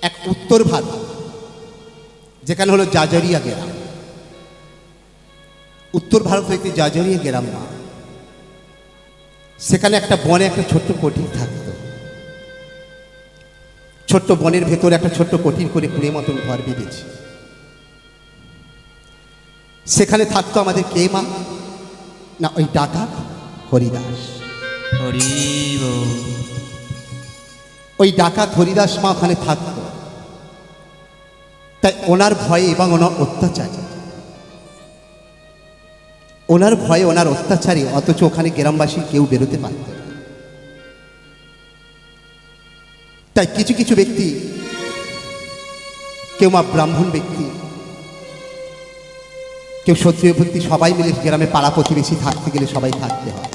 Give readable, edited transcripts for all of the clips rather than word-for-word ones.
এক উত্তর ভারত, যেখানে হলো জাজরিয়া গ্রাম। উত্তর ভারত একটি জাজরিয়া গ্রাম মা। সেখানে একটা বনে একটা ছোট্ট কুটির থাকতো। ছোট্ট বনের ভেতরে একটা ছোট্ট কুটির করে কুড়ে মতন ঘর বেঁধেছে। সেখানে থাকতো আমাদের কে মা? না, ওই ডাকাত হরিদাস। ওই ডাকাত হরিদাস মা ওখানে থাকতো। তাই ওনার ভয়ে এবং ওনার অত্যাচারে, ওনার ভয়ে ওনার অত্যাচারে অথচ ওখানে গ্রামবাসী কেউ বেরোতে পারত না। তাই কিছু কিছু ব্যক্তি, কেউ মা ব্রাহ্মণ ব্যক্তি, কেউ ক্ষত্রিয় ব্যক্তি, সবাই মিলে গ্রামে পাড়া প্রতিবেশী থাকতে গেলে সবাই থাকতে হয়।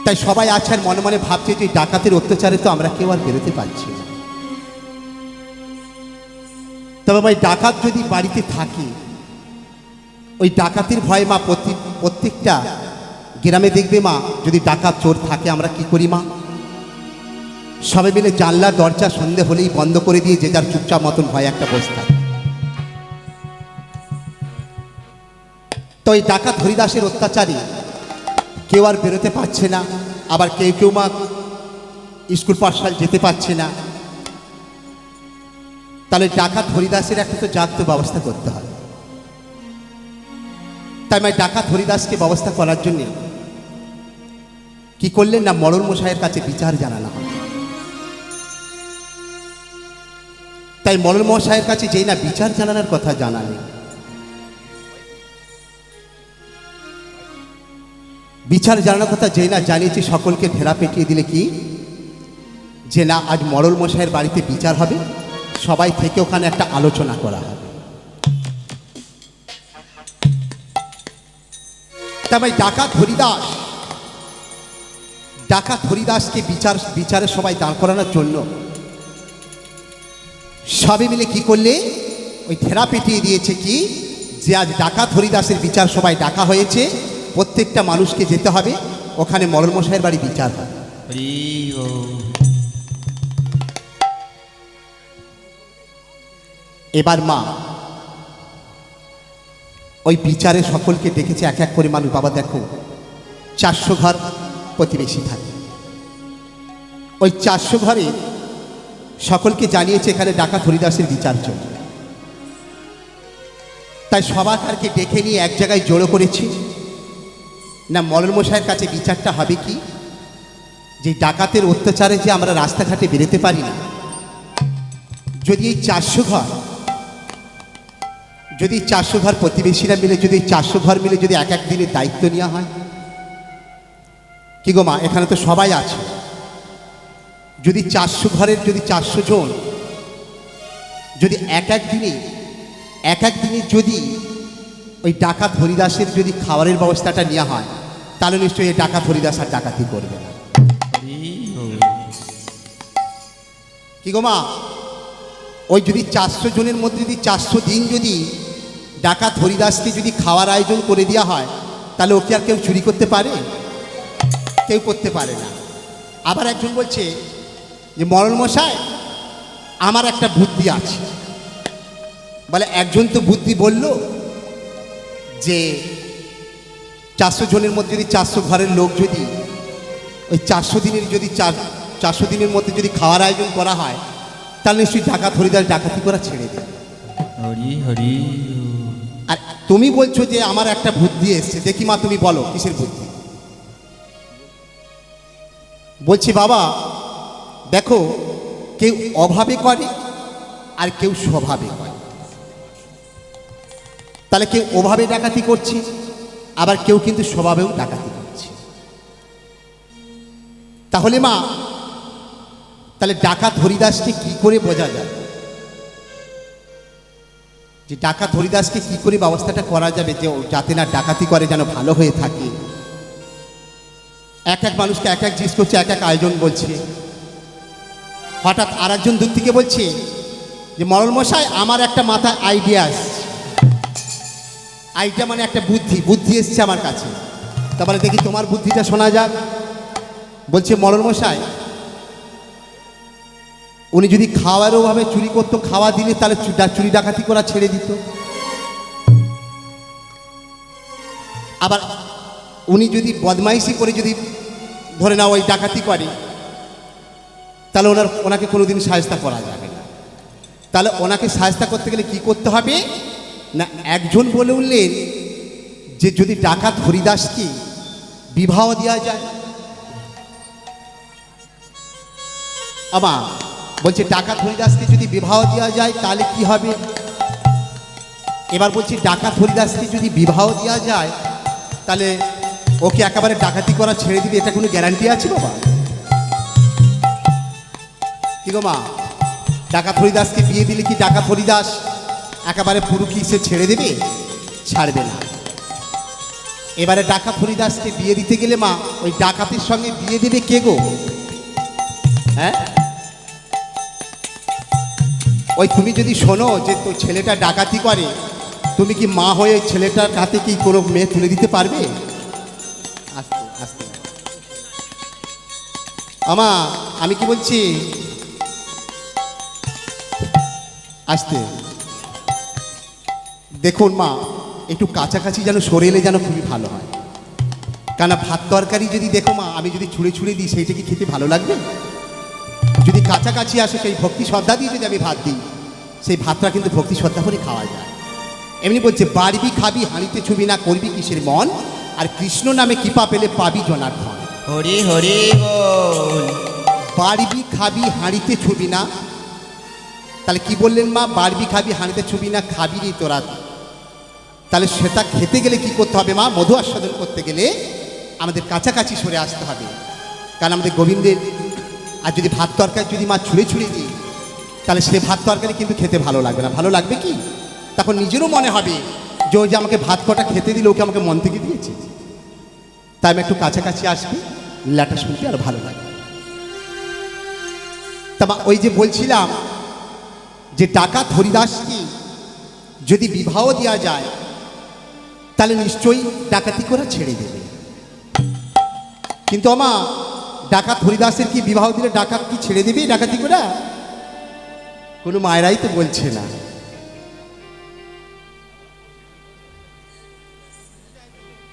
তাই সবাই আছে আর মনে মনে ভাবছে যে ডাকাতের অত্যাচারে তো আমরা কেউ আর বেরোতে পারছি না। তবে ভাই ডাকাত যদি বাড়িতে থাকে, ওই ডাকাতির ভয়ে মা প্রত্যেকটা গ্রামে দেখবে মা, যদি ডাকাত চোর থাকে আমরা কি করি মা? সবাই মিলে জানলা দরজা সন্ধে হলেই বন্ধ করে দিয়ে যে যার চুপচাপ মতন ভয় একটা বসে থাকে। তো ওই ডাকাত হরিদাসের অত্যাচারে কেউ আর বেরোতে পারছে না, আবার কেউ কেউ মা স্কুল পাঠশালা যেতে পারছে না। তাহলে ডাকাত হরিদাসের একটা তো জাগ্রত ব্যবস্থা করতে হবে। তাই মা ডাকাত হরিদাসকে ব্যবস্থা করার জন্য কি করলেন না, মরল মশাইয়ের কাছে বিচার জানানো হয়। তাই মরল মশাইয়ের কাছে যেই না বিচার জানানোর কথা জানালেন, বিচার জানানোর কথা যেই না জানিয়েছে, সকলকে ঢেরা পেটিয়ে দিলে কি যে না আজ মরল মশাইয়ের বাড়িতে বিচার হবে, সবাই থেকে ওখানে একটা আলোচনা করা হবে। তাই ডাকাত হরিদাসকে বিচারে সবাই দাঁড় করানোর জন্য সবাই মিলে কি করলে ওই ঢেরা পেটিয়ে দিয়েছে কি যে আজ ডাকাত হরিদাসের বিচার সবাই ডাকা হয়েছে, প্রত্যেকটা মানুষকে যেতে হবে ওখানে মরল মশাইয়ের বাড়ি বিচার হবে। এবার মা ওই বিচারে সকলকে ডেকেছে এক এক করে মানুষ। বাবা দেখো 400 ঘর প্রতিবেশী থাকে, ওই 400 ঘরে সকলকে জানিয়েছে এখানে ডাকাত হরিদাসের বিচার চলবে। তাই সবাইকে ডেকে নিয়ে এক জায়গায় জড়ো করেছি না, মরল মশাইয়ের কাছে বিচারটা হবে কি যে ডাকাতের অত্যাচারে যে আমরা রাস্তাঘাটে বেরোতে পারি না, যদি এই 400 ঘর প্রতিবেশীরা মিলে, যদি 400 ঘর মিলে যদি এক এক দিনের দায়িত্ব নেওয়া হয়, কি গো মা এখানে তো সবাই আছে, যদি 400 ঘরের যদি 400 জন যদি এক এক দিনে যদি ওই ডাকাত হরিদাসের যদি খাবারের ব্যবস্থাটা নেওয়া হয়, তাহলে নিশ্চয়ই এই ডাকাত হরিদাস আর ডাকাতি করবে না। কি গো মা, ওই যদি 400 জনের মধ্যে যদি 400 দিন যদি ডাকাত হরিদাসকে যদি খাওয়ার আয়োজন করে দেওয়া হয়, তাহলে ওকে আর কেউ চুরি করতে পারে? কেউ করতে পারে না। আবার একজন বলছে যে মরল মশাই আমার একটা বুদ্ধি আছে। বলে একজন তো বুদ্ধি বলল যে 400 জনের মধ্যে যদি 400 ঘরের লোক যদি ওই 400 দিনের যদি 400 দিনের মধ্যে যদি খাওয়ার আয়োজন করা হয়, তাহলে নিশ্চয়ই ডাকাত হরিদাস ডাকাতি করা ছেড়ে দেয়। আর তুমি বলছো যে আমার একটা বুদ্ধি এসছে, দেখি মা তুমি বলো কিসের বুদ্ধি? বলছি বাবা দেখো, কেউ অভাবে করে আর কেউ স্বভাবে করে। তাহলে কেউ অভাবে ডাকাতি করছে, আবার কেউ কিন্তু স্বভাবেও ডাকাতি করছে। তাহলে মা তাহলে ডাকাত হরিদাসকে কি করে বোঝা যায় যে ডাকাত হরিদাসকে কি করে ব্যবস্থাটা করা যাবে যে যাতে না ডাকাতি করে, যেন ভালো হয়ে থাকে? এক এক মানুষকে এক এক জিনিস করছে, এক এক আয়োজন বলছে। হঠাৎ আর একজন দূর থেকে বলছে যে মরল মশাই আমার একটা মাথায় আইডিয়া আসছে। আইডিয়া মানে একটা বুদ্ধি এসছে আমার কাছে। তারপরে দেখি তোমার বুদ্ধিটা শোনা যাক। বলছে মরল মশাই উনি যদি খাওয়ারও ভাবে চুরি করতো, খাওয়া দিলে তাহলে চুরি ডাকাতি করা ছেড়ে দিত। আবার উনি যদি বদমাইশি করে যদি ধরে নাও ওই ডাকাতি করে, তাহলে ওনাকে কোনোদিন সাহায্য করা যাবে না। তাহলে ওনাকে সাহায্য করতে গেলে কি করতে হবে না, একজন বলে উঠলেন যে যদি ডাকাত হরিদাসকে বিবাহ দেওয়া যায়। বলছে ডাকাত হরিদাসকে যদি বিবাহ দেওয়া যায় তাহলে কি হবে। এবার বলছি ডাকাত হরিদাসকে যদি বিবাহ দেওয়া যায় তাহলে ওকে একেবারে ডাকাতি করা ছেড়ে দিবে, এটা কোনো গ্যারান্টি আছে বাবা? কি গো মা, ডাকাত হরিদাসকে বিয়ে দিলে কি ডাকাত হরিদাস একেবারে পুরো কি সে ছেড়ে দেবে? ছাড়বে না। এবারে ডাকাত হরিদাসকে বিয়ে দিতে গেলে মা ওই ডাকাতের সঙ্গে বিয়ে দেবে কে গো? হ্যাঁ, ওই তুমি যদি শোনো যে তো ছেলেটা ডাকাতি করে, তুমি কি মা হয়ে ছেলেটার হাতে কি কোনো মেয়ে তুলে দিতে পারবে? আস্তে আস্তে আমি কি বলছি, আস্তে দেখুন মা, একটু কাছাকাছি যেন সরে এলে যেন খুবই ভালো হয়। কেন ভাত তরকারি যদি দেখো মা, আমি যদি ছুঁড়ে ছুঁড়ে দিই সেইটা কি খেতে ভালো লাগবে? যদি কাছাকাছি আসে সেই ভক্তি শ্রদ্ধা দিয়ে যদি আমি ভাত দিই, সেই ভাতটা কিন্তু ভক্তি শ্রদ্ধা করে খাওয়া যায়। এমনি বলছে বাড়বি খাবি হাঁড়িতে ছবি না, করবি কিসের মন, আর কৃষ্ণ নামে কৃপা পেলে পাবি জনার্দন। হরি হরি বল। বাড়বি খাবি হাঁড়িতে ছবি না, তাহলে কি বললেন মা? বাড়বি খাবি হাঁড়িতে ছবি না, খাবি রে তোরা। তাহলে সেটা খেতে গেলে কি করতে হবে মা? মধু আস্বাদন করতে গেলে আমাদের কাছাকাছি সরে আসতে হবে। কারণ আমাদের গোবিন্দের আর যদি ভাত তরকারি যদি মা ছুঁড়ে ছুঁড়ে দিই, তাহলে সে ভাত তরকারি কিন্তু খেতে ভালো লাগবে না। ভালো লাগবে কি? তখন নিজেরও মনে হবে যে ওই যে আমাকে ভাত কটা খেতে দিল, ওকে আমাকে মন থেকে দিয়েছে। তাই আমি একটু কাছাকাছি আসবি, লীলাটা শুনতে আর ভালো লাগে। তা ওই যে বলছিলাম যে ডাকাত হরিদাসকে যদি বিবাহ দেওয়া যায় তাহলে নিশ্চয়ই ডাকাতি করা ছেড়ে দেবে। কিন্তু ডাকাত হরিদাসের কি বিবাহ দিলে ডাকাত কি ছেড়ে দেবে ডাকাতি করা? কোনো মায়েরাই তো বলছে না।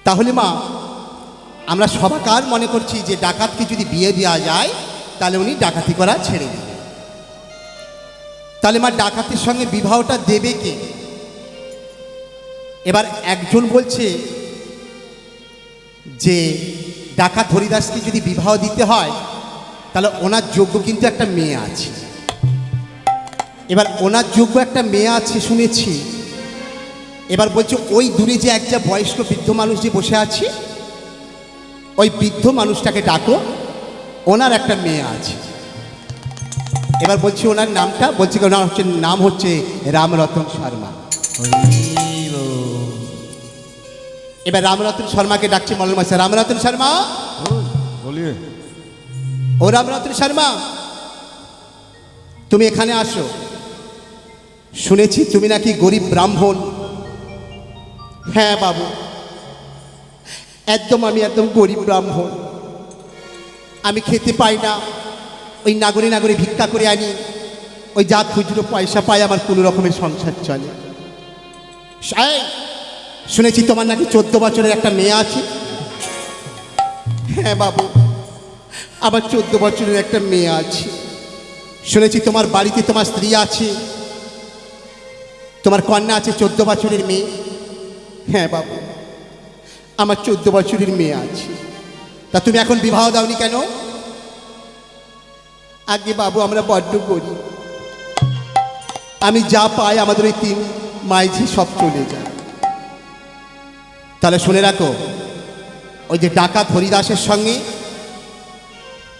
তাহলে মা, আমরা সবাকার মনে করছি যে ডাকাতকে যদি বিয়ে দেওয়া যায় তাহলে উনি ডাকাতি করা ছেড়ে দেবে। তাহলে মা ডাকাতের সঙ্গে বিবাহটা দেবে কে? এবার একজন বলছে যে ডাকাত হরিদাসকে যদি বিবাহ দিতে হয় তাহলে ওনার যোগ্য কিন্তু একটা মেয়ে আছে। এবার ওনার যোগ্য একটা মেয়ে আছে শুনেছি। এবার বলছে ওই দূরে যে একটা বয়স্ক বৃদ্ধ মানুষ যে বসে আছে, ওই বৃদ্ধ মানুষটাকে ডাকো, ওনার একটা মেয়ে আছে। এবার বলছি ওনার নামটা, বলছি ওনার নাম হচ্ছে রামরতন শর্মা। এবার রামরতন শর্মাকে ডাকছে মল্ল মাসে। রামরতন শর্মা, বলিয়ে। ও রামরতন শর্মা, তুমি এখানে আসো। শুনেছি তুমি নাকি গরিব ব্রাহ্মণ। হ্যাঁ বাবু, আমি একদম গরিব ব্রাহ্মণ। আমি খেতে পাই না, ওই নাগরে নাগরে ভিক্ষা করে আনি, ওই যা খুচরো পয়সা পাই আমার কোনো রকমের সংসার চলে। শুনেছি তোমার নাকি 14 বছরের একটা মেয়ে আছে। হ্যাঁ বাবু, আমার 14 বছরের একটা মেয়ে আছে। শুনেছি তোমার বাড়িতে তোমার স্ত্রী আছে, তোমার কন্যা আছে 14 বছরের মেয়ে। হ্যাঁ বাবু, আমার 14 বছরের মেয়ে আছে। তা তুমি এখন বিবাহ দাওনি কেন? আগে বাবু আমরা বড্ড গরিব, আমি যা পাই আমাদের ওই 3 মাইঝি সব চলে যায়। তাহলে শুনে রাখো, ওই যে ডাকাত হরিদাসের সঙ্গে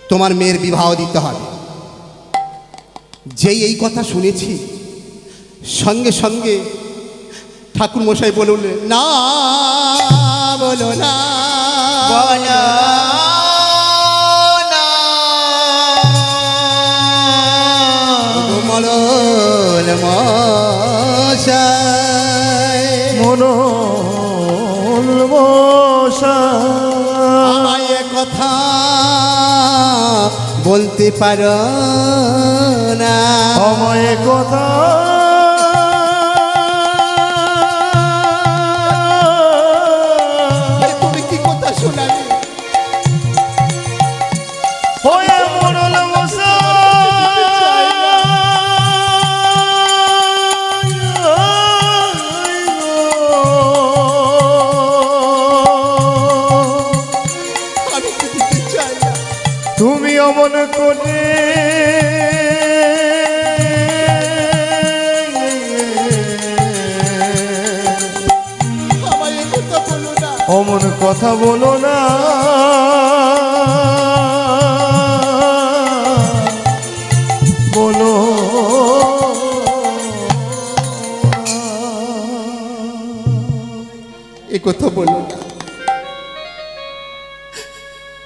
তোমার মেয়ের বিবাহ দিতে হবে। যেই এই কথা শুনেছি সঙ্গে সঙ্গে ঠাকুর মশাই বললেন, না বলো না, বলো না, মলল মশাই, মনল মশাই, কথা বলতে পারো না। কথা বলো না, বলো এ কথা বলো না,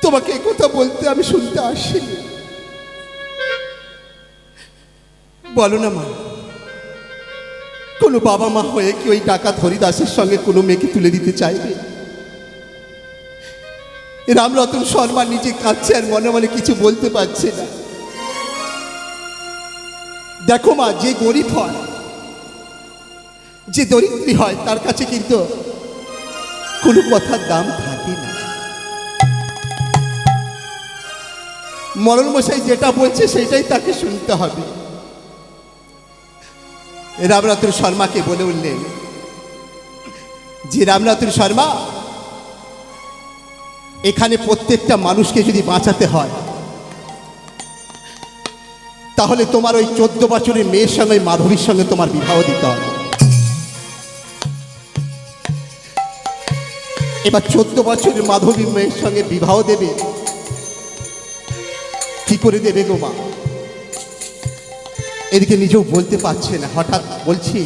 তোমাকে এ কথা বলতে আমি শুনতে আসিনি। বলো না মা, কোনো বাবা মা হয়ে কি ওই ডাকাত হরিদাসের সঙ্গে কোনো মেয়েকে তুলে দিতে চাইবে? রামরতন শর্মা নিজে কাঁদছে আর মনে মনে কিছু বলতে পারছে না। দেখো মা, যে গরিব হয়, যে দরিদ্রী হয়, তার কাছে কিন্তু কোনো কথার দাম থাকে না। মরণ মশাই যেটা বলছে সেটাই তাকে শুনতে হবে। রামরতন শর্মাকে বলে উঠলেন যে রামরতন শর্মা, এখানে প্রত্যেকটা মানুষকে যদি বাঁচাতে হয় তাহলে তোমার ওই 14 বছরের মেয়ের সঙ্গে মাধবীর সঙ্গে তোমার বিবাহ দিতে হবে। এবার 14 বছরের মাধবী মেয়ের সঙ্গে বিবাহ দেবে, কি করে দেবে গো মা? এদিকে নিজেও বলতে পারছে না। হঠাৎ বলছি,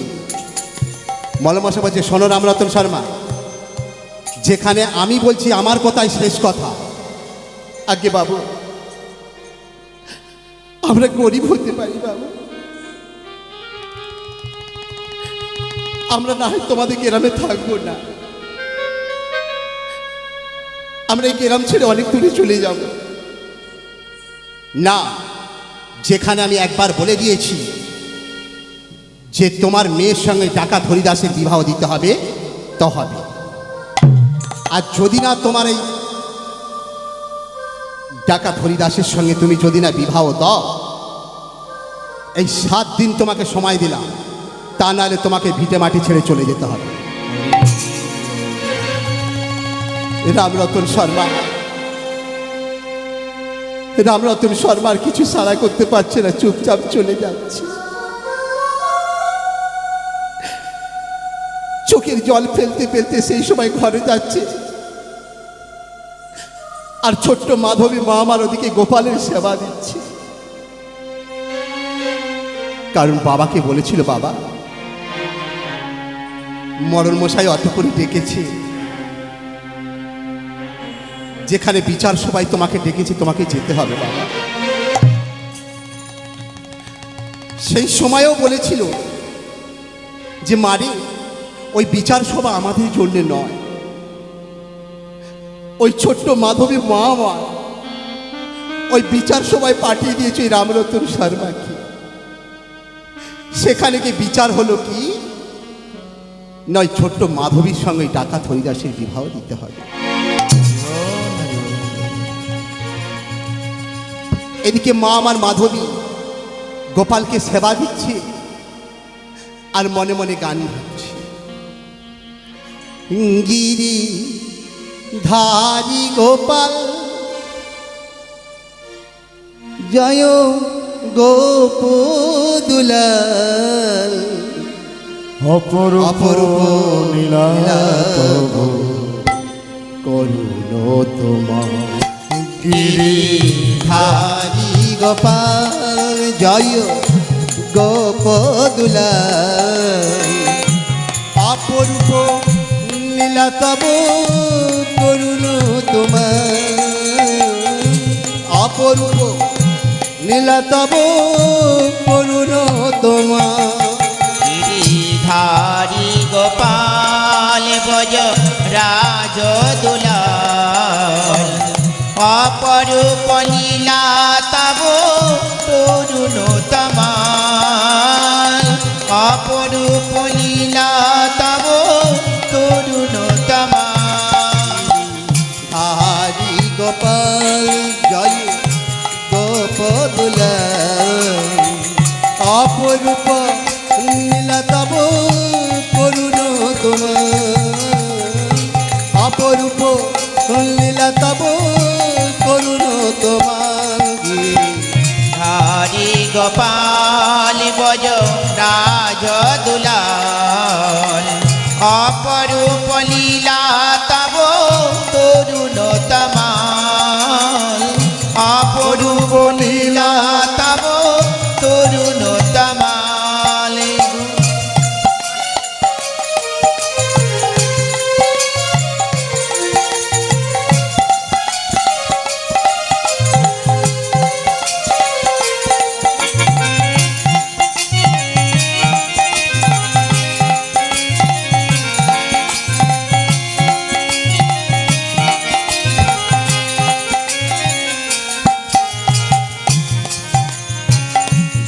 মলমশা বলছে, শোনো রামরতন শর্মা, যেখানে আমি বলছি আমার কথাই শেষ কথা। আগে বাবু, আমরা গরিব হতে পারি বাবু, আমরা না হয় তোমাদের গ্রামে থাকবো না, আমরা এই গ্রাম ছেড়ে অনেক দূরে চলে যাব না। যেখানে আমি একবার বলে দিয়েছি যে তোমার মেয়ের সঙ্গে ডাকাত হরিদাসের বিবাহ দিতে হবে, তো হবে। আর যদি না তোমার এই ডাকাত হরিদাসের সঙ্গে তুমি যদি না বিবাহ দাও, এই 7 দিন তোমাকে সময় দিলাম, তা নাহলে তোমাকে ভিটে মাটি ছেড়ে চলে যেতে হবে। রামরতন শর্মার কিছু সাড়া করতে পারছে না, চুপচাপ চলে যাচ্ছে। চোখের জল ফেলতে ফেলতে সেই সময় ঘরে যাচ্ছে। আর ছোট্ট মাধবী মা আমার ওদিকে গোপালের সেবা দিচ্ছে। কারণ বাবাকে বলেছিল, বাবা, মরণ মশাই অত করে ডেকেছে, যেখানে বিচার সবাই তোমাকে ডেকেছে, তোমাকে যেতে হবে বাবা। সেই সময়ও বলেছিল যে মারে, ওই বিচার সভা আমাদের জন্য নয়, ওই ছোট্ট মাধবী মা আমার ওই বিচার সভায় পাঠিয়ে দিয়েছে ওই রামরতন শর্মাকে। সেখানে কি বিচার হলো কি নয়, ছোট্ট মাধবীর সঙ্গে ডাকাত হরিদাসের বিবাহ দিতে হবে। এদিকে মা আমার মাধবী গোপালকে সেবা দিচ্ছে আর মনে মনে গান গাচ্ছে। গিরি ধারি গোপাল জয় গোপদুলাল, অপরূপ নীলা তব করুণ তোমার। গিরিধারী গোপাল জয় গোপদুলাল, অপরূপ লীলা তব করুণ তোমার, অপরূপ লীলা তব করুণ তোমার। গিরিধারী গোপাল বজ রাজ দুলাল, অপরূপ নীলা তব করুণ তোমার, অপরূপ নীলা তব করুণ তোমার। হারি গোপাল জয় গোপদুলাল, অপরূপ নীলা তব করুণ তোমার, অপরূপ লীলা তব করুণ তোমার। হরি গোপাল বজ রাজ দুলাল, অপরূপ লীলা তব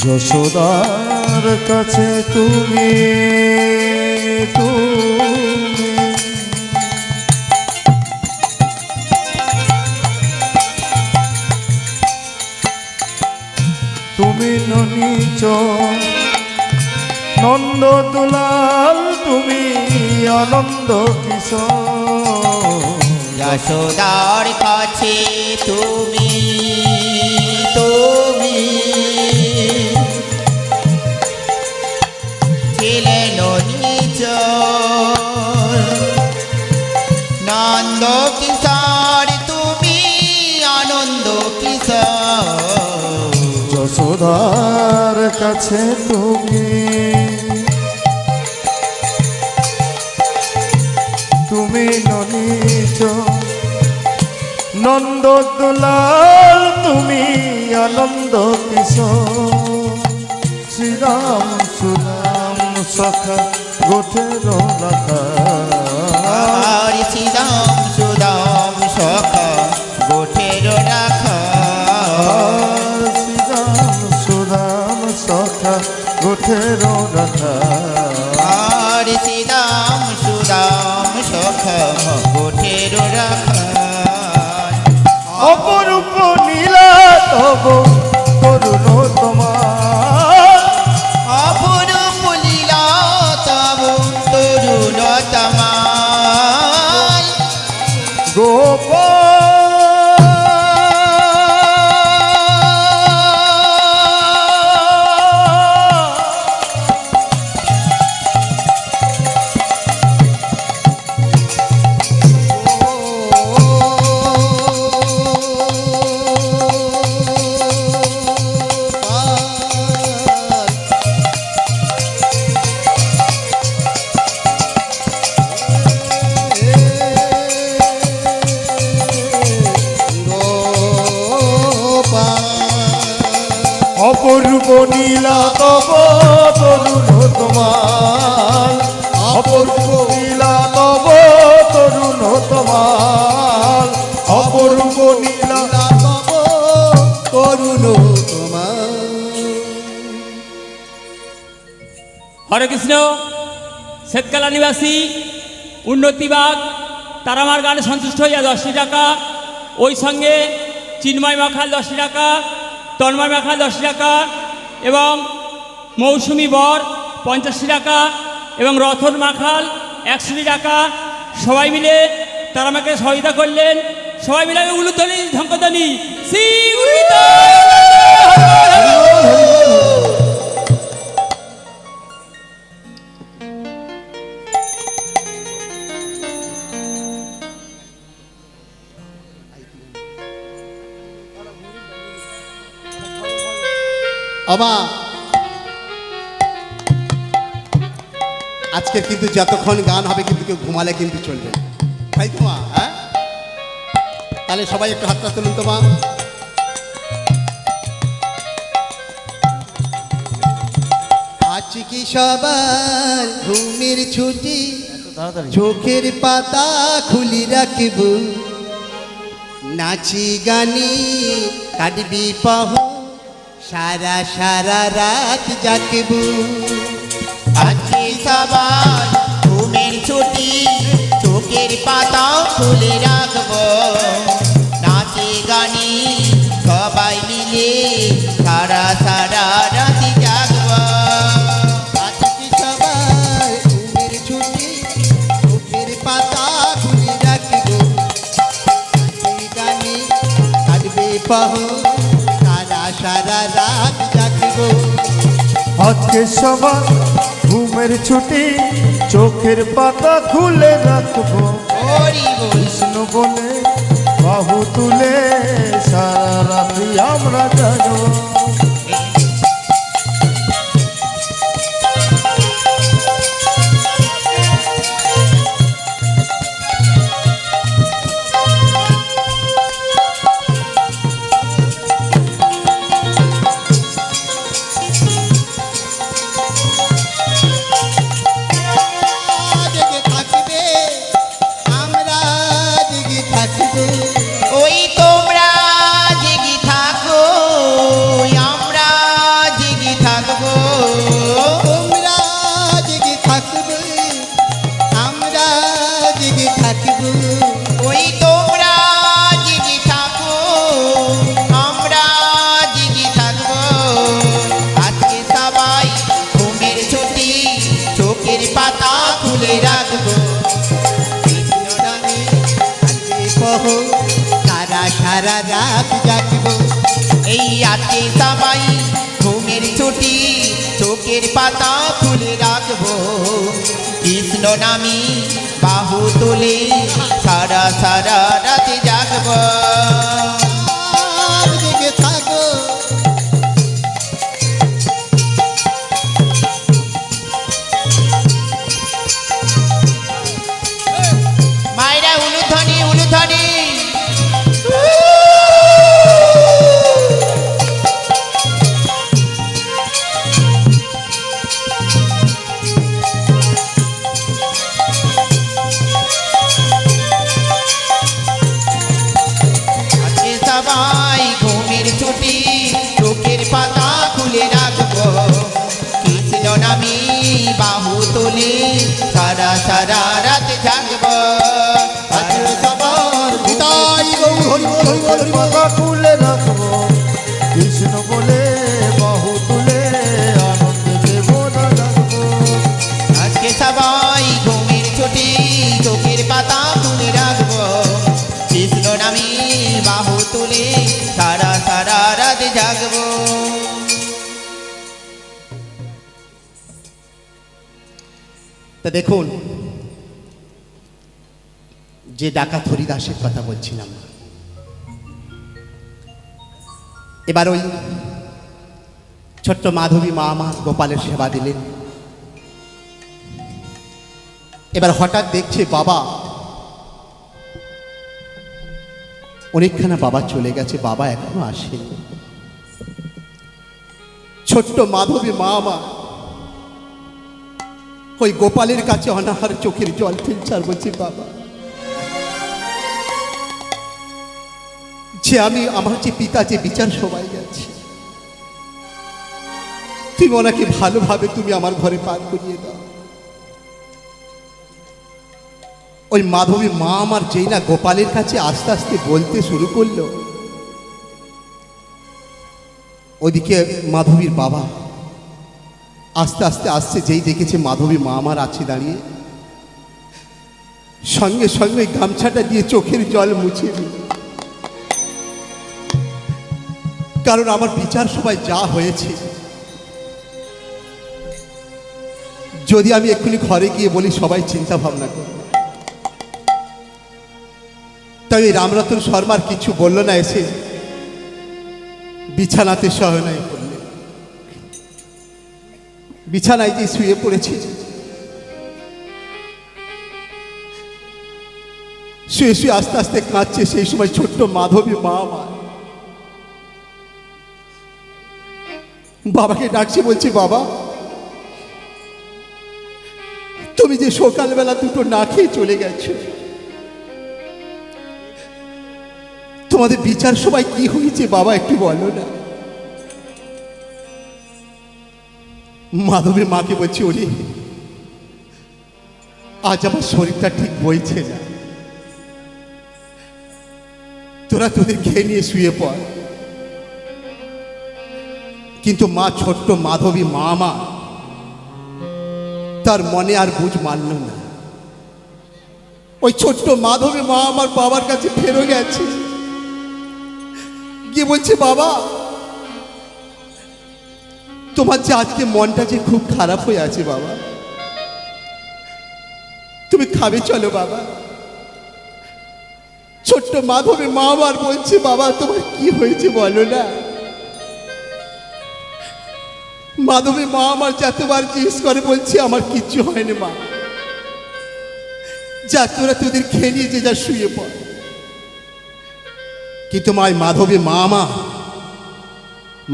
যশোদার কাছে তুমি তুমি ননীচ নন্দ দুলাল তুমি আনন্দ কিশোর যশোদার কাছে তুমি ছিলে নিজ নন্দ কিশোর তুমি আনন্দ কিশোর যশোদার কাছে তুমি ননীচ নন্দ দুলাল তুমি আনন্দ কিশোর শ্রীরাম সুরাম সখা গোঠের রাখা হরি শ্রীরাম সুদাম সখা গোঠের রাখা শ্রীরাম সুরাম সখা গোঠের রাখা হরি শ্রীরাম সুদাম সখা গোঠের রাখা অপরূপ নীলা তব করুণ তোমার অপরূপ লীলা তব তরুণতমাল অপূর্ব নীলা তব তরুণ তোমার অপূর্ব নীলা তব তরুণ তোমার অপূর্ব নীলা করুণ তোমার। হরে কৃষ্ণ। শ্বেতকালা নিবাসী উন্নতিবাগ তারামার গানে সন্তুষ্ট হইয়া 10 টাকা, ওই সঙ্গে চিন্ময় মাখাল 10 টাকা, তন্ময় মাখাল 10 টাকা এবং মৌসুমি বর 85 টাকা এবং রথন মাখাল 100 টাকা সবাই মিলে তারামাকে সহায়তা করলেন। সবাই মিলে উলুধ্বনি ঝঙ্কধ্বনি শ্রী গুরু বাবা আজকে কিন্তু যতক্ষণ গান হবে কিন্তু কেউ ঘুমালে কিন্তু চলবে, তাই তো মা? হ্যাঁ, তাহলে সবাই একটু হাতটা তুলুন তো মা। আজ কি সবার ঘুমের ছুটি, চোখের পাতা খুলি রাখব, নাচি গানি কাটবি পাহ, সারা সারা রাত জাগব। আজকে সবার ঘুমের ছুটি, চোখের পাতা খুলে রাখবো, নাচে গানে সবাই মিলে সারা সারা রাতি জাগবো। আজকে সবার ঘুমের ছুটি, চোখের পাতা খুলে রাখব, নাচি গানে কাটবে পাহ, সারা সারা রাত জাগব। আজকে সবার ঘুমের ছুটি, চোখের পাতা খুলে রাখবো, হরি বল বিষ্ণু বলে বাহু তুলে সারা রাত্রি আমরা জাগবো। জেগে থাকবে, আমরা জেগে থাকবো, ওই তোমরা জেগে থাকো তুলে রাখবো কৃষ্ণ নামে কহো সারা সারা রাত জাগবো। এই আজকে সবাই ঘুমের ছুটি চোখের পাতা খুলে রাখবো কৃষ্ণ নামে বাহু তুলে সারা সারা রাতে জাগবো আর জেগে থাকো মায়েরা উলুধ্বনি উলুধ্বনি আজকে সবাই ঘুমের ছুটি চোখের পাতা খুলে রাখবো কৃষ্ণ নামে বাহু তুলে সারা সারা রাত জাগবো আজকে সবার বিদায় গৌর হরি বল হরি বল হরি বল। পাতা খুলে রাখবো কৃষ্ণ বলে বাহু তুলে আনন্দে দেব রাখবো। আজকে সবাই ঘুমের ছুটি চোখের পাতা খুলে রাখবো কৃষ্ণ নামে বাহু তুলে সারা সারা রাত জাগবো তা দেখুন, যে ডাকাত হরিদাসের কথা বলছিলাম, এবার ওই ছোট্ট মাধবী মা আমার গোপালের সেবা দিলেন। এবার হঠাৎ দেখছে বাবা অনেকখানা বাবা চলে গেছে, বাবা এখনো আসেনি। ছোট্ট মাধবী মা আমার ওই গোপালের কাছে অনাহার চোখের জল ফেলছে আর বলছি, বাবা যে আমি আমার যে পিতা যে বিচার সবাই যাচ্ছে, তুমি ওনাকে ভালোভাবে তুমি আমার ঘরে পার করিয়ে দাও। ওই মাধবী মা আমার যেই না গোপালের কাছে আস্তে আস্তে বলতে শুরু করলো, ওদিকে মাধবীর বাবা আস্তে আস্তে আসছে, যেই দেখেছে মাধবী মা আমার আছে দাঁড়িয়ে, সঙ্গে সঙ্গে ওই গামছাটা দিয়ে চোখের জল মুছে দিল। কারণ আমার বিচার সবাই যা হয়েছে, যদি আমি এক্ষুনি ঘরে গিয়ে বলি সবাই চিন্তা ভাবনা করবে। তাই এই রামরতন শর্মার কিছু বলল না, এসে বিছানাতে শয়নায় পড়লেন। বিছানায় যে শুয়ে পড়েছে, শুয়ে শুয়ে আস্তে আস্তে কাঁদছে। সেই সময় ছোট্ট মাধবী মা আমার বাবাকে ডাকছে, বলছে, বাবা তুমি যে সকালবেলা দুটো না খেয়ে চলে গেছো, তোমাদের বিচার সবাই কি হয়েছে বাবা একটু বলো না। মাধবীর মাকে বলছি, ওরে আজ আমার শরীরটা ঠিক বইছে না, তোরা তোদের খেয়ে নিয়ে শুয়ে পড়। কিন্তু মা, ছোট্ট মাধবী মা মা তার মনে আর বুঝ মানল না। ওই ছোট্ট মাধবী মা আমার বাবার কাছে ফেরো গেছে, গিয়ে বলছে, বাবা তোমার যে আজকে মনটা যে খুব খারাপ হয়ে আছে বাবা, তুমি খাবে চলো বাবা। ছোট্ট মাধবী মা আমার বলছে, বাবা তোমার কি হয়েছে বলো না। মাধবী মা আমার যতবার জিজ্ঞেস করে বলছে, আমার কিচ্ছু হয়নি মা, যা তোরা তোদের খেয়ে নিয়ে যে যা শুয়ে পড়। কিন্তু মা,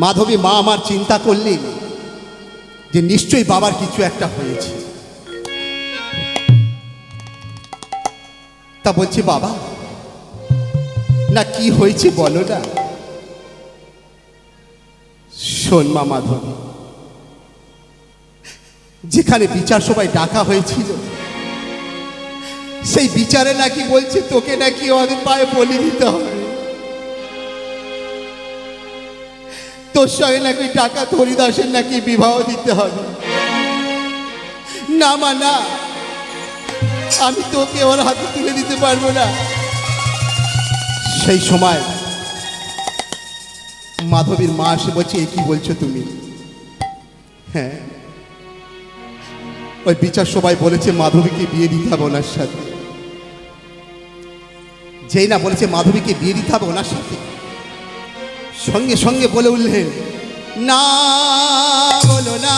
মাধবী মা আমার চিন্তা করলেন যে নিশ্চয়ই বাবার কিছু একটা হয়েছে। তা বলছে, বাবা না কি হয়েছে বলো না। শোন মা মাধবী, যেখানে বিচার সবাই ডাকা হয়েছিল, সেই বিচারে নাকি বলছে তোকে নাকি ওদের পায়ে বলি দিতে হবে, তোর সঙ্গে নাকি ডাকাত হরিদাসের নাকি বিবাহ দিতে হবে। না মা না, আমি তোকে ওর হাতে তুলে দিতে পারবো না। সেই সময় মাধবীর মা এসে বলছে, এ কি বলছো তুমি? হ্যাঁ, ওই বিচার সবাই বলেছে মাধবীকে বিয়ে দিতে হবে ওনার সাথে। যেই না বলেছে মাধবীকে বিয়ে দিতে হবে ওনার সাথে, সঙ্গে সঙ্গে বলে উঠলেন, না বলো না,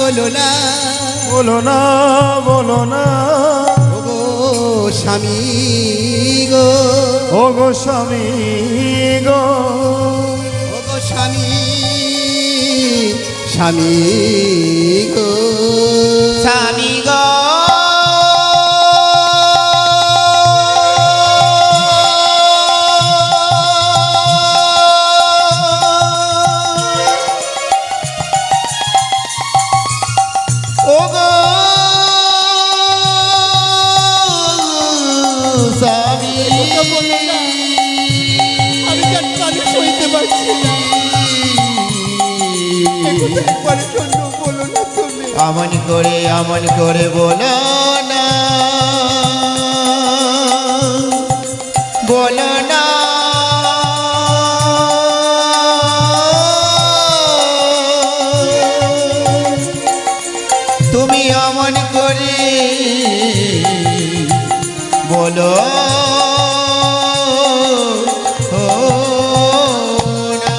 বলো না, বলো না, বলো না, ওগো স্বামী গো, ও গো স্বামী গো, ওগো স্বামী, স্বামী গো, স্বামী গো, ওগো স্বামী, আমি যার কানে সইতে পারছি না, একবার জন্য বলো না তুমি। আমন করে বলো না, বলো না, তুমি আমন করে বলো না।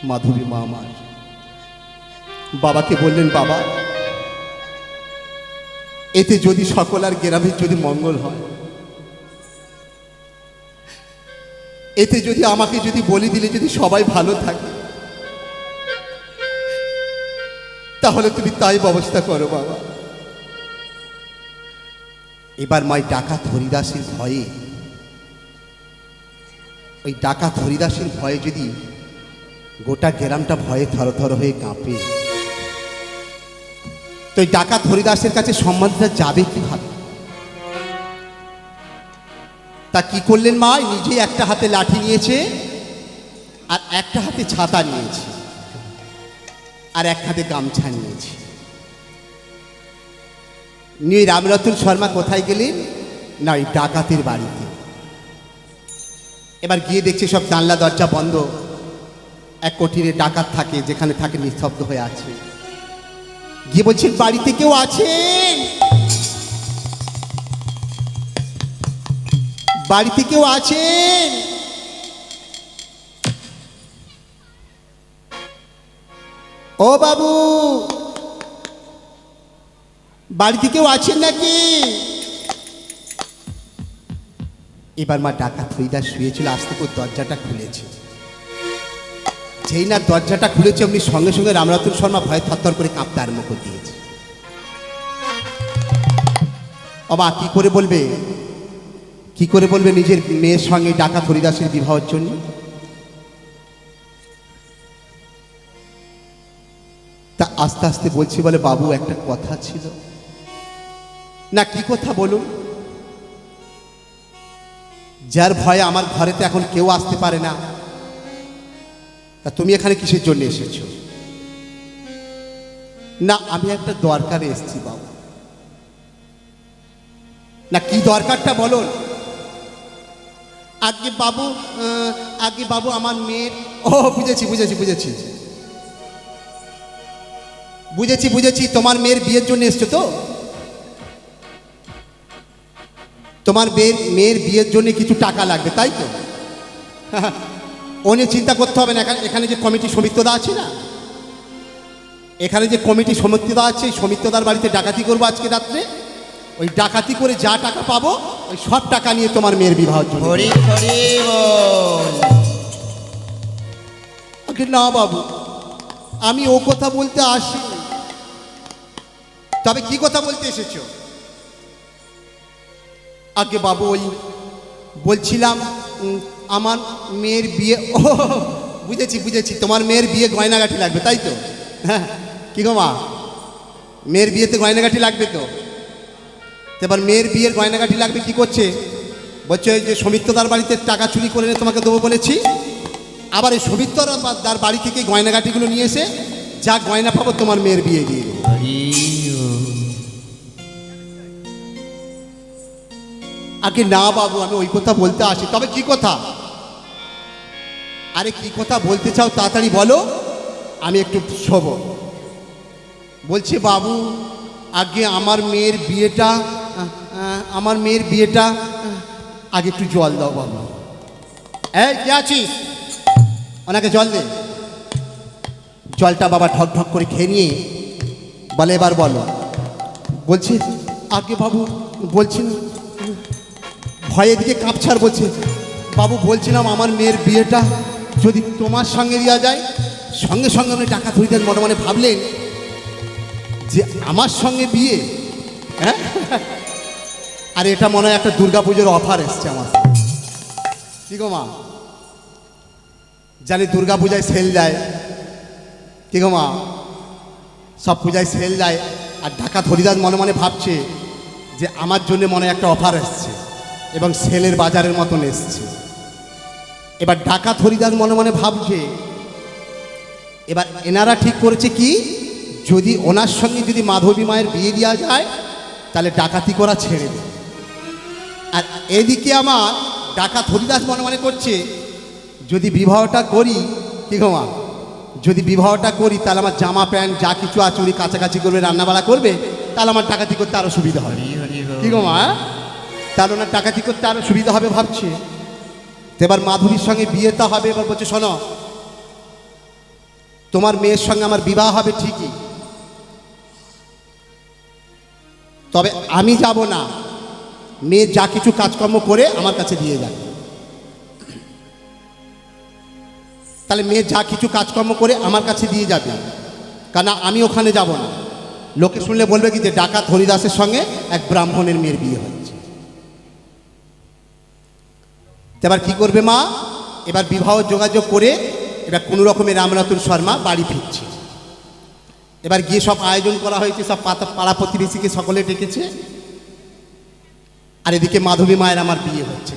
মাধবী মা আমার বাবাকে বললেন, বাবা এতে যদি সকল আর গ্রামের যদি মঙ্গল হয়, এতে যদি আমাকে যদি বলি দিলে যদি সবাই ভালো থাকে, তাহলে তুমি তাই ব্যবস্থা করো বাবা। এবার মাই ডাকাত হরিদাসের ভয়ে, ওই ডাকাত হরিদাসের ভয়ে যদি গোটা গ্রামটা ভয়ে থরথর হয়ে কাঁপে, তো এই ডাকাত হরিদাসের কাছে সম্মানটা যাবে কিভাবে? তা কি করলেন মা? নিজে একটা হাতে লাঠি নিয়েছে, আর একটা হাতে ছাতা নিয়েছে, আর এক হাতে গামছা নিয়েছে। নিয়ে রামরতন শর্মা কোথায় গেলেন না, ওই ডাকাতের বাড়িতে। এবার গিয়ে দেখছে সব জানলা দরজা বন্ধ, এক কোঠরে ডাকাত থাকে, যেখানে থাকে নিস্তব্ধ হয়ে আছে। গিয়ে বলছেন, বাড়িতে কেউ আছেন? বাড়িতে কেউ আছেন? ও বাবু, বাড়িতে কেউ আছেন নাকি? এবার মা ডাকাত হরিদাস শুয়েছিল, আস্তে করে দরজাটা খুলেছে। যেই না দরজাটা খুলেছে, অমনি সঙ্গে সঙ্গে রামরতন শর্মা ভয়ে থরথর করে কাঁপতে আরম্ভ করে দিয়েছে। বাবা কি করে বলবে, কি করে বলবে নিজের মেয়ের সঙ্গে ডাকাত হরিদাসের বিবাহের জন্য? তা আস্তে আস্তে বলছি, বলে বাবু একটা কথা ছিল। না কি কথা বলুন? যার ভয়ে আমার ঘরেতে এখন কেউ আসতে পারে না, তা তুমি এখানে কিসের জন্য এসেছো? না আমি একটা দরকারে এসেছি বাবু। না কি দরকারটা বলুন? আগে বাবু, আগে বাবু আমার মেয়ের, ও বুঝেছি বুঝেছি বুঝেছি বুঝেছি বুঝেছি তোমার মেয়ের বিয়ের জন্য এসছো তো? তোমার মেয়ের বিয়ের জন্য কিছু টাকা লাগবে তাই তো? ও নিয়ে চিন্তা করতে হবে না। এখানে যে কমিটি সমিত্যদা আছে না, এখানে যে কমিটি সমিত্যদা আছে, এই সমিত্যদার বাড়িতে ডাকাতি করবো আজকে রাত্রে। ওই ডাকাতি করে যা টাকা পাবো, ওই সব টাকা নিয়ে তোমার মেয়ের বিবাহ জন্য। হরি হরি বল। আগে না বাবু, আমি ও কথা বলতে আসি। তবে কি কথা বলতে এসেছো? আগে বাবু ওই বলছিলাম, আমার মেয়ের বিয়ে, ও বুঝেছি বুঝেছি, তোমার মেয়ের বিয়ে গয়নাগাঠি লাগবে তাই তো? হ্যাঁ কি গো মা, মেয়ের বিয়েতে গয়নাগাঠি লাগবে তো? এবার মেয়ের বিয়ের গয়নাগাঠি লাগবে, কি করছে বলছে, ওই যে সমিত্যদার বাড়িতে টাকা চুরি করে এনে তোমাকে দেবো বলেছি, আবার এই সমিত্যদার বাড়ি থেকে গয়নাগাঠিগুলো নিয়ে এসে যা গয়না পাবো তোমার মেয়ের বিয়ে দিয়ে দেবো। হরি বল। আগে না বাবু, আমি ওই কথা বলতে আসি। তবে কি কথা? আরে কি কথা বলতে চাও তাড়াতাড়ি বলো, আমি একটু শোব। বলছি বাবু, আগে আমার মেয়ের বিয়েটা আগে একটু জল দাও বাবু। এই কে আছিস? ওনাকে জল দে। জলটা বাবা ঢক ঢক করে খেয়ে নিয়ে বলে, এবার বলো। বলছে আগে বাবু বলছি না, ভয়ে দিকে কাঁপছার। বলছে বাবু বলছিলাম আমার মেয়ের বিয়েটা যদি তোমার সঙ্গে দেওয়া যায়। সঙ্গে সঙ্গে উনি টাকা ধরিতেন, মনে মনে ভাবলেন যে আমার সঙ্গে বিয়ে, হ্যাঁ? আর এটা মনে হয় একটা দুর্গাপুজোর অফার এসছে আমার। কি গো মা, জানি দুর্গাপূজায় সেল যায়। কি গো মা, সব পূজায় সেল যায়। আর ঢাকা হরিদাস মনে মনে ভাবছে যে আমার জন্য মনে হয় একটা অফার এসছে এবং সেলের বাজারের মতন এসছে। এবার ডাকাত হরিদাস মনে মনে ভাবছে, এবার এনারা ঠিক করেছে কি, যদি ওনার সঙ্গে যদি মাধবী মায়ের বিয়ে দেওয়া যায় তাহলে ডাকাতি করা ছেড়ে দেবে। আর এদিকে আমার ডাকাত হরিদাস মনে মনে করছে, যদি বিবাহটা করি, কি গো মা, যদি বিবাহটা করি তাহলে আমার জামা প্যান্ট যা কিছু আছে উনি কাছাকাছি করবে, রান্নাবাড়া করবে, তাহলে আমার ডাকাতি করতে আরও সুবিধা হবে। কি গো মা, তাহলে ওনার ডাকাতি করতে আরও সুবিধা হবে ভাবছে। তো এবার মাধবীর সঙ্গে বিয়েটা হবে। এবার বলছে শোনো, তোমার মেয়ের সঙ্গে আমার বিবাহ হবে ঠিকই, তবে আমি যাব না, মেয়ে যা কিছু কাজকর্ম করে আমার কাছে দিয়ে যাবে। তাহলে মেয়ে যা কিছু কাজকর্ম করে আমার কাছে দিয়ে যাবে, কারণ আমি ওখানে যাব না। লোকে শুনলে বলবে কি যে ডাকাত হরিদাসের সঙ্গে এক ব্রাহ্মণের মেয়ের বিয়ে হচ্ছে। এবার কি করবে মা? এবার বিবাহ যোগাযোগ করে এবার কোনো রকমের রামনাথুর শর্মা বাড়ি ফিরছে। এবার গিয়ে সব আয়োজন করা হয়েছে, সব পাড়া প্রতিবেশীকে সকলে ডেকেছে। আর এদিকে মাধবী মায়ের আমার বিয়ে হচ্ছে।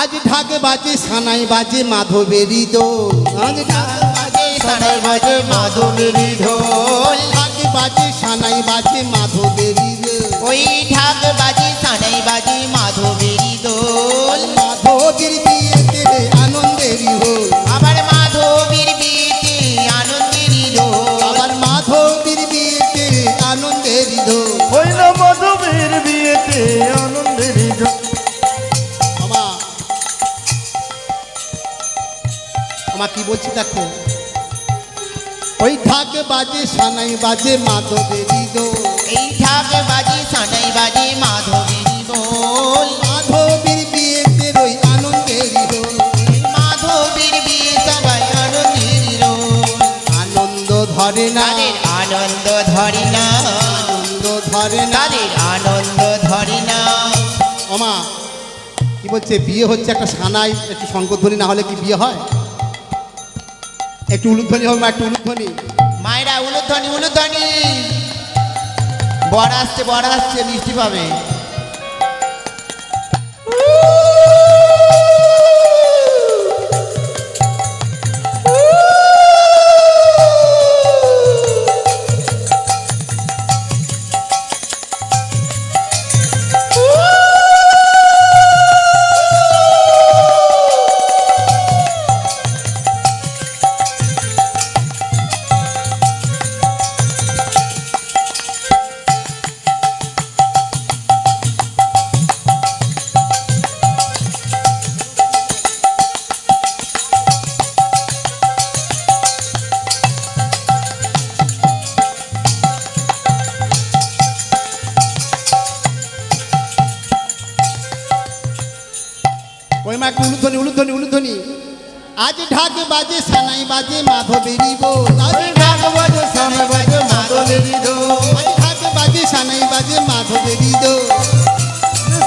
আজ ঢাক বাজে সানাই বাজে মাধবেরই দোল, আজ ঢাক বাজে সানাই বাজে মাধবেরই ঢোল, ঢাক বাজে সানাই বাজে মাধবেরই দোল। ওই ঢাক বাজে সানাই বাজে মাধবেরই দোল। মাধবীর বিয়েতে আনন্দেরই হোল, আবার মাধবীর বিয়েতে আনন্দেরই দোল। আবার মাধবীর বিয়েতে আনন্দেরই দোল। হইল মাধবের বিয়েতে আনন্দের ঢোল। মামা আমার কি বলছি দেখো, ওই ঢাক বাজে সানাই বাজে মাধবেরই দোল। এই ঢাক বাজে সানাই বাজে মাধবেরই দোল। মাধবীর বিয়েতে ওই আনন্দেরই দোল। মাধবীর বিয়ে সবাই আনন্দেরই দোল। আনন্দ ধরে না, তাদের আনন্দ ধরে না, আনন্দ ধরে না। তাদের আনন্দ ধরে না। ওমা কি বলছে, বিয়ে হচ্ছে একটা সানাই, একটু শঙ্করধ্বনি না হলে কি বিয়ে হয়? একটু উলুধ্বনি হোক মা, একটু উলুধ্বনি। মায়েরা উলুধ্বনি উলুধ্বনি। বর আসছে মিষ্টি পাবে। ওই মা একটু উলুধ্বনি উলুধ্বনি উলুধ্বনি। আজ ঢাক বাজে সানাই বাজে মাধবেরই দোল। আজ ঢাক বাজে সানাই বাজে মাধবেরই দোল। ঢাক বাজে সানাই বাজে মাধবেরই দোল।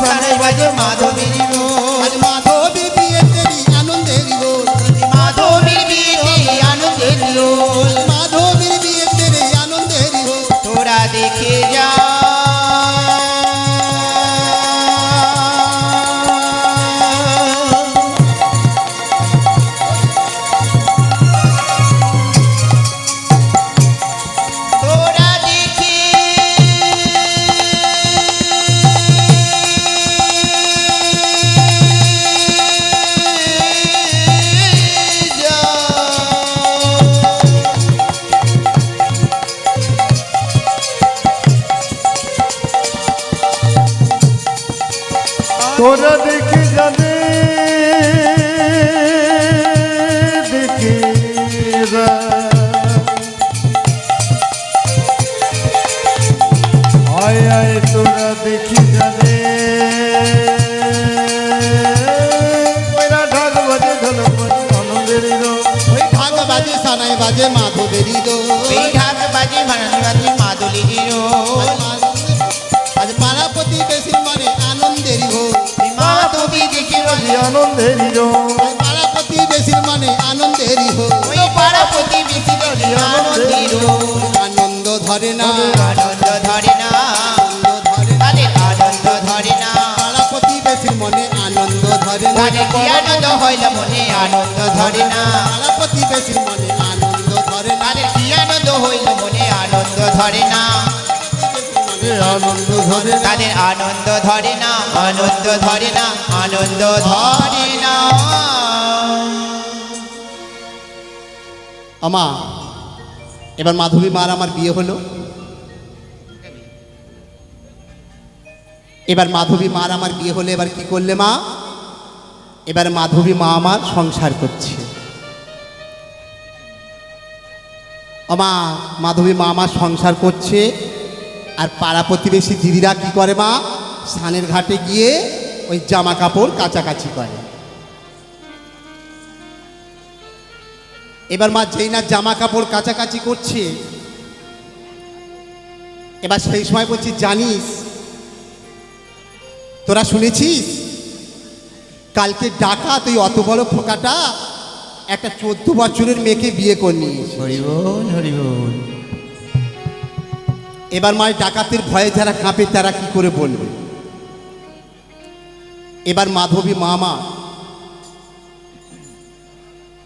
সানাই বাজে মাধবেরই দোল। আজ মাধবীর বিয়েতেরই আনন্দেরই দোল। মাধবীর বিয়েতে আনন্দেরই দোল। মাধবীর বিয়েতেরই আনন্দেরই দোল। তোরা দেখে যা। ওরা দেখে জানে দেখে আয় আয় তোরা দেখি জানে ওরা ঢাক বাজে ঢোলক বাজে আনন্দের রোগ ওই ঢাক বাজে সানাই বাজে মাধবেরই দোল এই ঢাক বাজি ভাঙানি বাজি মাদুলির রোল আজ পাড়া প্রতিবেশীর মনে আনন্দেরই হোক মাধবী দেখি বাজে আনন্দের রোগ আজ পাড়া প্রতিবেশীর মনে আনন্দেরই হোক ওই পাড়া প্রতিবেশী রোল আনন্দির রোল আনন্দ ধরে না আনন্দ ধরে না আনন্দ ধরে না তাদের আনন্দ ধরে না পাড়া প্রতিবেশীর মনে আনন্দ ধরে না তাদের কি আনন্দ হইল মনে আনন্দ ধরে না পাড়া প্রতিবেশীর মনে আনন্দ ধরে না তাদের কি আনন্দ হইল মনে আনন্দ ধরে না আনন্দ ধরে না তাদের আনন্দ ধরে না আনন্দ ধরে না আনন্দ ধরে না আমা এবার মাধবী মার আমার বিয়ে হলো এবার মাধবী মার আমার বিয়ে হলো এবার কি করলে মা এবার মাধবী মা আমার সংসার করছে আমা মাধবী মা আমার সংসার করছে আর পাড়া প্রতিবেশী দিদিরা কি করে মা স্নানের ঘাটে গিয়ে ওই জামা কাপড় কাচাকাচি করে এবার মা যেই না জামা কাপড় কাচাকাচি করছে এবার সেই সময় বলছি জানিস তোরা শুনেছিস কালকে ডাকাত ওই অত বড় খোকাটা একটা 14 বছরের মেয়েকে বিয়ে করে নিয়েছে হরিবোল হরিবোল এবার মায়ের ডাকাতের ভয়ে যারা কাঁপে তারা কি করে বলবে এবার মাধবী মামা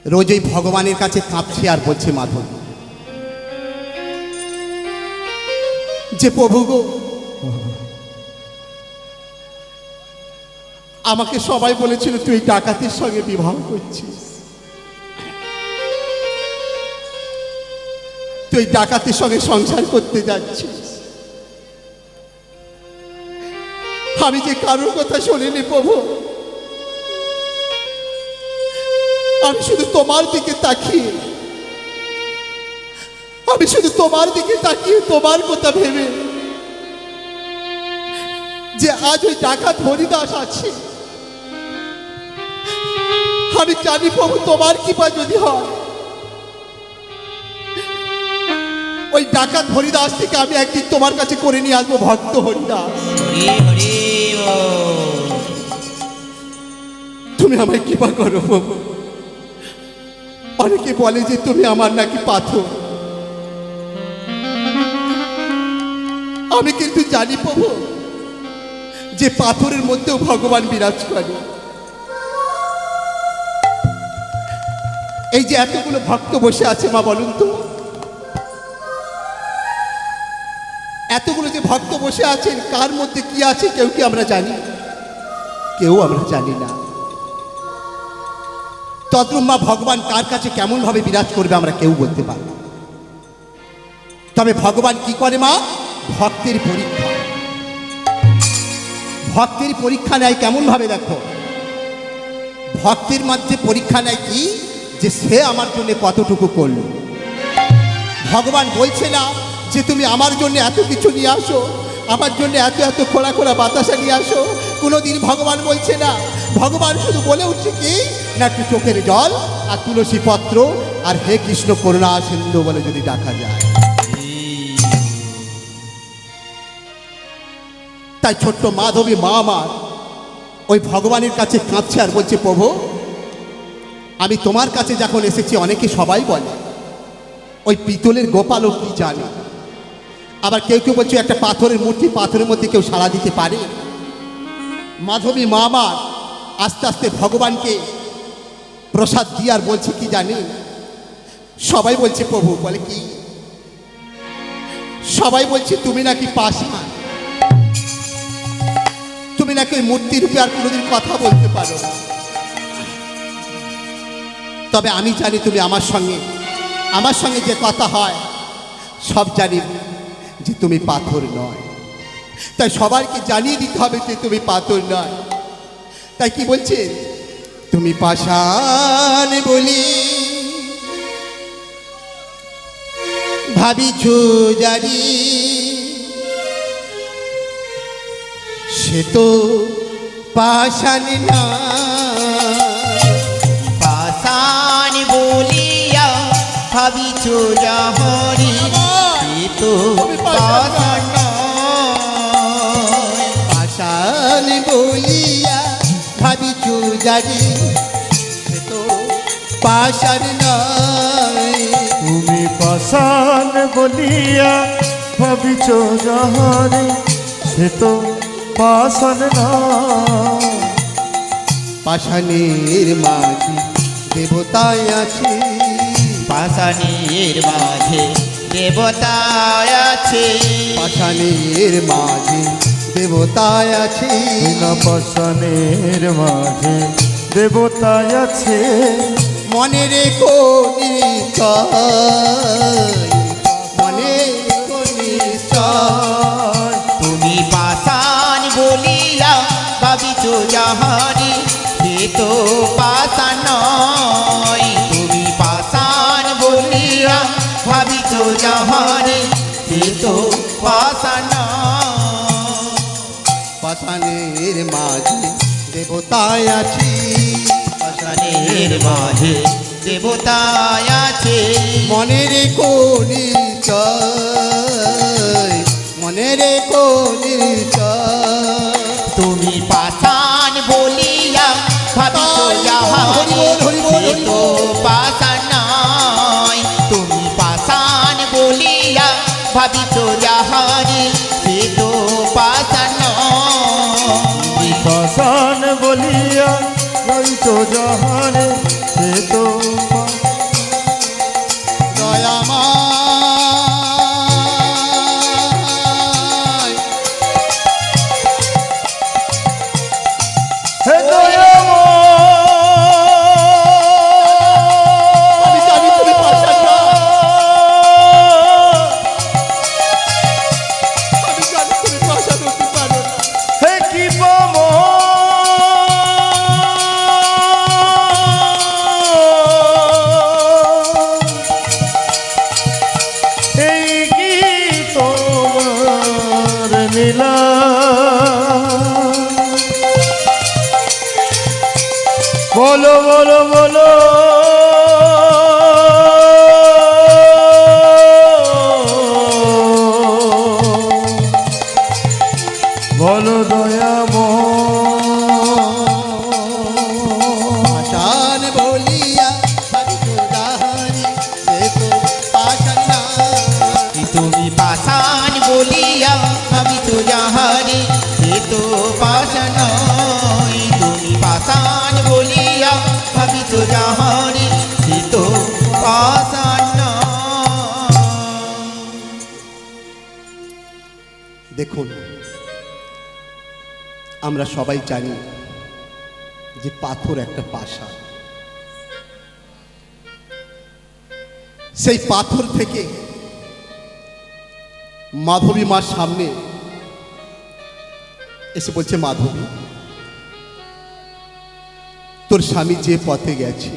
রোজ এই ভগবানের কাছে কাঁপছে আর বলছে মাধবী যে প্রভু গো আমাকে সবাই বলেছিল তুই ডাকাতের সঙ্গে বিবাহ করছিস তুই ডাকাতের সঙ্গে সংসার করতে যাচ্ছিস আমি যে কারোর কথা শুনিনি প্রভু আমি শুধু তোমার দিকে তাকিয়ে তোমার কথা ভেবে যে আজ ওই ডাকাত হরিদাস আছে আমি জানি প্রভু তোমার কৃপা যদি হয় ওই ডাকাত হরিদাস থেকে আমি একদিন তোমার কাছে করে নিয়ে আসবো ভক্ত হরিদাস হরি হরি বল। তুমি আমায় কৃপা করো প্রভু অনেকে বলে যে তুমি আমার নাকি পাথর আমি কিন্তু জানি প্রভু যে পাথরের মধ্যেও ভগবান বিরাজ করে এই যে এতগুলো ভক্ত বসে আছে মা বলুন তো এতগুলো যে ভক্ত বসে আছেন কার মধ্যে কি আছে কেউ কি আমরা জানি কেউ আমরা জানি না তদ্রুপ মা ভগবান কার কাছে কেমন ভাবে বিরাজ করবে আমরা কেউ বলতে পারি না তবে ভগবান কি করে মা ভক্তের পরীক্ষা নেয় কেমন ভাবে দেখো ভক্তের মধ্যে পরীক্ষা নেয় কি যে সে আমার জন্য কতটুকু করল ভগবান বলছে না যে তুমি আমার জন্য এত কিছু নিয়ে আসো আমার জন্য এত এত খোলা খোলা বাতাসা নিয়ে আসো কোনোদিন ভগবান বলছে না ভগবান শুধু বলে উঠছে কি না একটু চোখের জল আর তুলসী পত্র আর হে কৃষ্ণ করুণা সিন্ধু বলে যদি ডাকা যায় তাই ছোট্ট মাধবী মা আমার ওই ভগবানের কাছে কাঁদছে আর বলছে প্রভু আমি তোমার কাছে যখন এসেছি অনেকে সবাই বলে ওই পিতলের গোপালও কি জানে আবার কেউ কেউ বলছে একটা পাথরের মূর্তি পাথরের মধ্যে কেউ সাড়া দিতে পারে মাধবী মা আমার আস্তে আস্তে ভগবানকে প্রসাদ দিয়ে আর বলছে কি জানি সবাই বলছে প্রভু বলে কি সবাই বলছে তুমি নাকি পাষাণ তুমি নাকি ওই মূর্তি রূপে আর কোনোদিন কথা বলতে পারো না তবে আমি জানি তুমি আমার সঙ্গে যে কথা হয় সব জানি যে তুমি পাথর নয় তাই সবাইকে জানিয়ে দিতে হবে যে তুমি পাথর নয় তাই কি বলছে, তুমি পাষাণ বলি ভাবিছ জারি, সে তো পাষাণ না। পাষাণ বলিয়া ভাবিছ যাহারি, সে তো পাষাণ নয়। পাষাণ বলিয়া ভাবিছ জারি, সে তো পাষাণ নয়। তুমি পাষাণ বলিয়া ভাবিছ যাহারে, সে তো পাষাণ না। পাষাণের মাঝে দেবতায় আছে, পাষাণের মাঝে দেবতা আছে। পাষাণের মাঝে দেবতায় আছে। বিনা পাষাণের মাঝে দেবতা আছে। মনে রেখো নিশ্চয়, মনে রেখো নিশ্চয়। তুমি পাষাণ বলিয়া ভাবিছ যাহারি, সে তো পাষাণ নয়। তুমি পাষাণ বলিয়া ভাবিছ যাহারি, সে তো পাষাণ নয়। পাষাণের মাঝে দেবতায় আছে, পাষাণের মাঝে দেবতা আছে। মনে রেখো নিশ্চয়, মনে রেখো নিশ্চয়। তুমি পাষাণ বলিয়া ভাবিছ যাহারি, সে তো পাষাণ নয়। তুমি পাষাণ বলিয়া ভাবিছ যাহারি, সে তো পাষাণ নয়। পাষাণ বলিয়া ভাবিছ যাহারে, সে তো দয়াময় হে আমি জানি তুমি পাষাণ না, আমি জানি তুমি পাষাণ হতে পারো না। হে কি পাম এই কি তোমার নীলা, বলো বলো বলো বলো পাষাণ বলিয়া ভাবিছ যাহারি, সে তো পাষাণ না। তুমি পাষাণ বলিয়া ভাবিছ যাহারি, সে তো পাষাণ নয়। তুমি পাষাণ বলিয়া ভাবিছ যাহারি, সে তো পাষাণ নয়। দেখুন, আমরা সবাই জানি যে পাথর একটা পাষাণ। সেই পাথর থেকে মাধবী মার সামনে এসে বলছে, মাধবী তোর স্বামী যে পথে গেছে,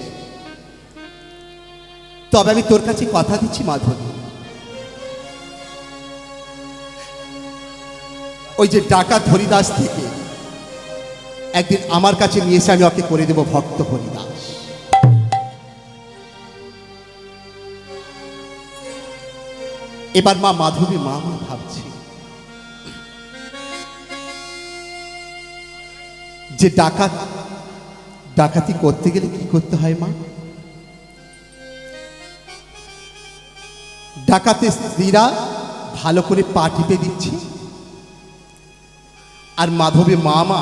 তবে আমি তোর কাছে কথা দিচ্ছি মাধবী, ওই যে ডাকাত হরিদাস থেকে একদিন আমার কাছে নিয়ে এসে আমি ওকে করে দেব ভক্ত হরিদাস। এবার মা মাধবী মা ভাবছে যে ডাকাতি করতে গেলে কি করতে হয় মা? ডাকাতের স্ত্রীরা ভালো করে পা টিপে দিচ্ছে, আর মাধবী মামা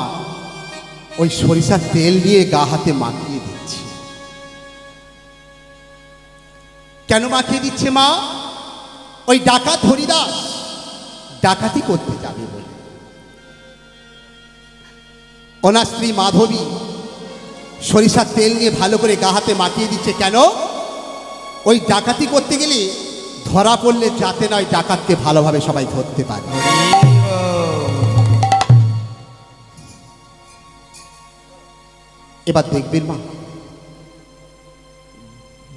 ওই সরিষার তেল নিয়ে গা হাতে মাখিয়ে দিচ্ছে। কেন মাখিয়ে দিচ্ছে মা? ওই ডাকাত হরিদাস ডাকাতি করতে যাবে বলে। ওনার স্ত্রী মাধবী সরিষার তেল নিয়ে ভালো করে গা হাতে মাখিয়ে দিচ্ছে। কেন? ওই ডাকাতি করতে গেলে ধরা পড়লে যাতে নয় ডাকাতকে ভালোভাবে সবাই ধরতে পারে। এবার দেখবেন মা,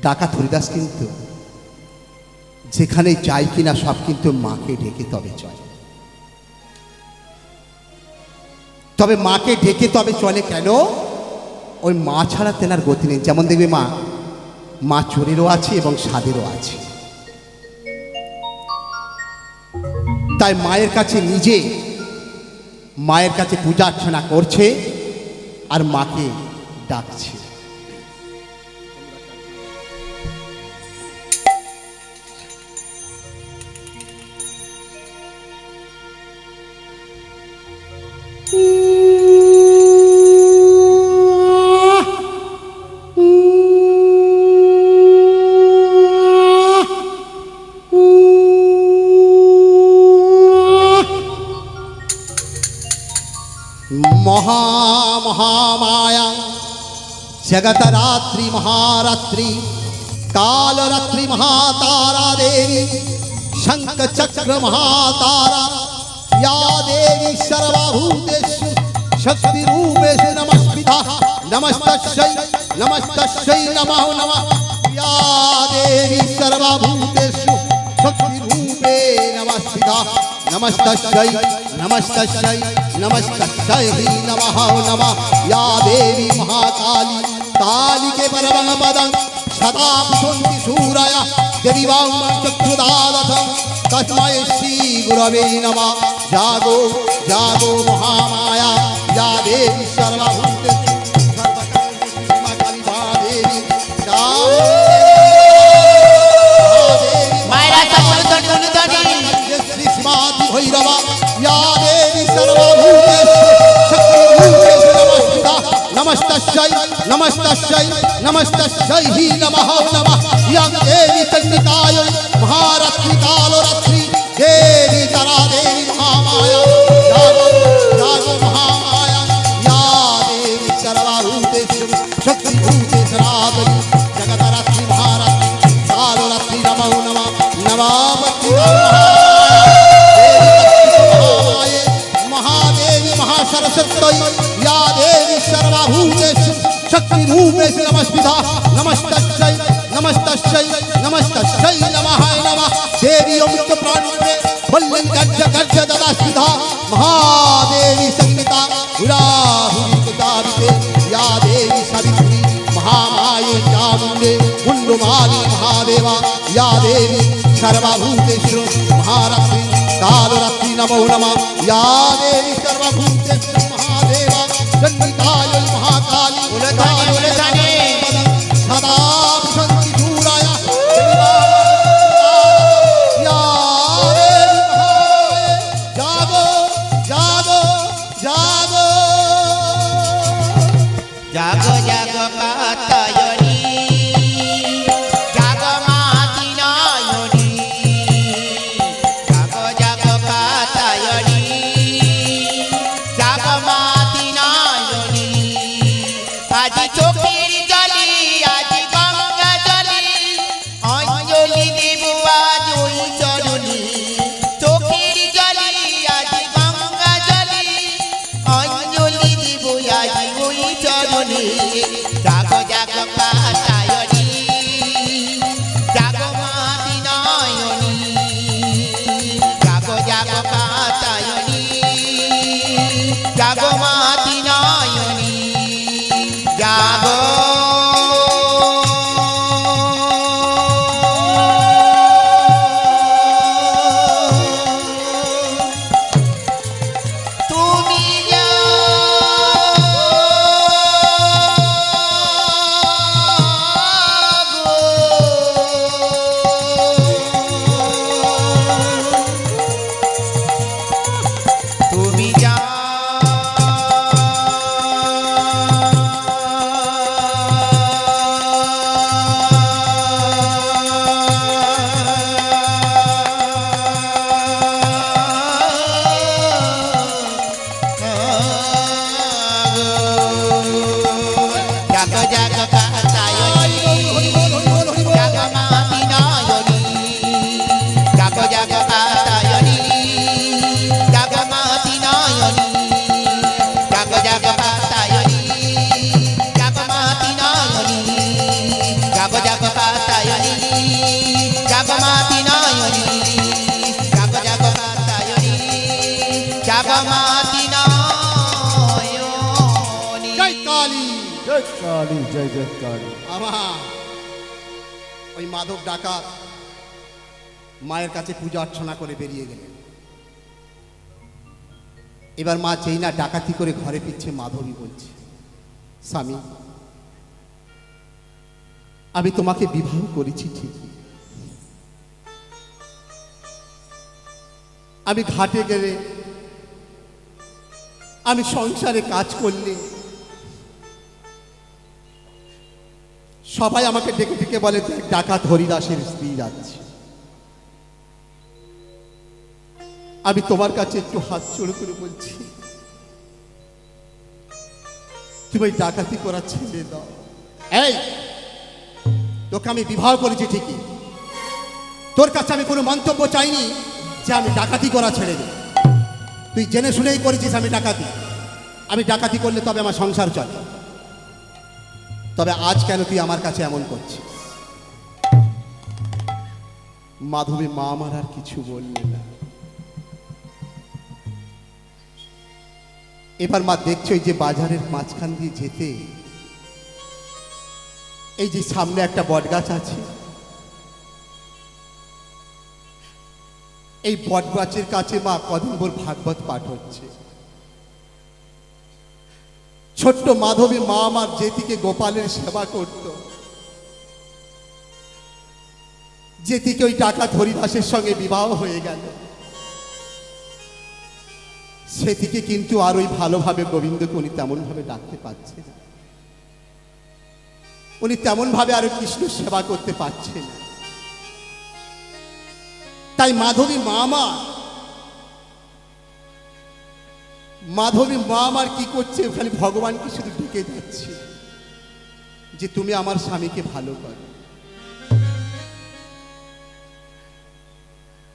ডাকাত হরিদাস কিন্তু যেখানে যাই কিনা সব কিন্তু মাকে ডেকে তবে চলে। তবে মাকে ডেকে তবে চলে কেন? ওই মা ছাড়া তেনার গতি নেই। যেমন দেখবে মা চোরেরও আছে এবং সাদেরও আছে। তাই মায়ের কাছে নিজে মায়ের কাছে পূজা অর্চনা করছে আর মাকে ডাকছে। महामाया जगत रात्रि महारात्रि कालरात्रि महातारा देवी शंख चक्र महातारा या देवी सर्वभूतेषु शक्ति रूपेषु नमस्कृता नमस्तस्यै नमस्तस्यै नमो नमः या देवी सर्वभूतेषु शक्ति रूपे नमस्कृता नमस्तस्यै नमस्तस्यै नमस्तस्यै नमः नमः या देवी महाकाली काली के परमं पदं सदा पुष्पन्ति सूरय देवी वां चक्षुदादतं तस्मै श्री गुरवे नमः जागो जागो महामाया या देवी सर्वभूतेषु सर्वकाली देवी मायरा सब श्री स्माति भैरवा या देवी सर्वभूतेषु शक्तिरूपेषु नमस्कृता नमस्तस्यै नमस्तस्यै नमस्तस्यै नमः नमः यं देवी चण्डिकायै महारात्रि कालरात्रि देवी तरा देवी महामाया जागो जागो महामाया या देवी सर्वभूतेषु शक्तिरूपेषु रात्रि जगतरात्रि महारात्रि कालरात्रि नमो नमः नमामि सरस्वती या देवी सर्वभूतेषु शक्ति रूपेषु नमस्कृता नमस्तस्यै नमस्तस्यै नमस्तस्यै नमः नमः देवी अमृत प्राणिने वल्लि गर्ज गर्ज ददास्कृता महादेवी संगीता हुराहुरिताविते या देवी सावित्री महामाये चामुण्डे कुण्डमाली महादेवा या देवी सर्वभूतेषु महारात्रि कालरात्रि नमो नमः या देवी सर्वभूतेषु महादेवा चण्डिकायै महाकाली उलथाने सदा विशन्ति दूराय या देवी महामाये जागो जागो जागो जागो जागो कात्यायनी जागो माति नयनी जागो जागो कात्यायनी जागो माति नयनी आज चोखेर जले आज गंगा जले अंजलि देव आज ओई चरणी चोखेर जले आज गंगा जले अंजलि देव आज ओई चरणी जागो जागो कात्यायनी जागो माति नयनी जागो जागो कात्यायनी जागो माति नयनी जागो তুমি তুমি जागो जागो कात्यायनी जागो माति नयनी जागो जागो कात्यायनी जागो माति नयनी जागो जागो कात्यायनी কালী জয় জয় কালী। আমার ওই মাধব ডাকাত মায়ের কাছে পূজা অর্চনা করে বেরিয়ে গেলেন। এবার মা যেই না ডাকাতি করে ঘরে ফিরছে, মাধবী বলছে, স্বামী আমি তোমাকে বিবাহ করেছি ঠিকই, আমি ঘাটে গেলে, আমি সংসারে কাজ করলে সবাই আমাকে ডেকে ডেকে বলে দেখ ডাকাত হরিদাসের স্ত্রী যাচ্ছে। আমি তোমার কাছে একটু হাত জোড় করে বলছি, তুমি ওই ডাকাতি করা ছেড়ে দাও। এই তোকে আমি বিবাহ করেছি ঠিকই, তোর কাছে আমি কোনো মন্তব্য চাইনি যে আমি ডাকাতি করা ছেড়ে দিই। তুই জেনে শুনেই করেছিস আমি ডাকাতি। আমি ডাকাতি করলে তবে আমার সংসার চলে। তবে আজ কেন তুই আমার কাছে এমন করছিস? মাধবী মা আমার আর কিছু বললে না। এবার মা দেখছো এই যে বাজারের মাঝখান দিয়ে যেতে, এই যে সামনে একটা বটগাছ আছে, এই বটগাছের কাছে মা কদিন ভোর ভাগবত পাঠ হচ্ছে। ছোট্ট মাধবী মা আমার যেদিকে গোপালের সেবা করত, যেদিকে ওই ডাকাত হরিদাসের সঙ্গে বিবাহ হয়ে গেল, সেদিকে কিন্তু আর ওই ভালোভাবে গোবিন্দকে উনি তেমন ভাবে ডাকতে পারছে না, উনি তেমন ভাবে আরো কৃষ্ণ সেবা করতে পারছে না। তাই মাধবী মা আমার কি করছে, ওখানে ভগবানকে শুধু ডেকে যাচ্ছে যে তুমি আমার স্বামীকে ভালো করো।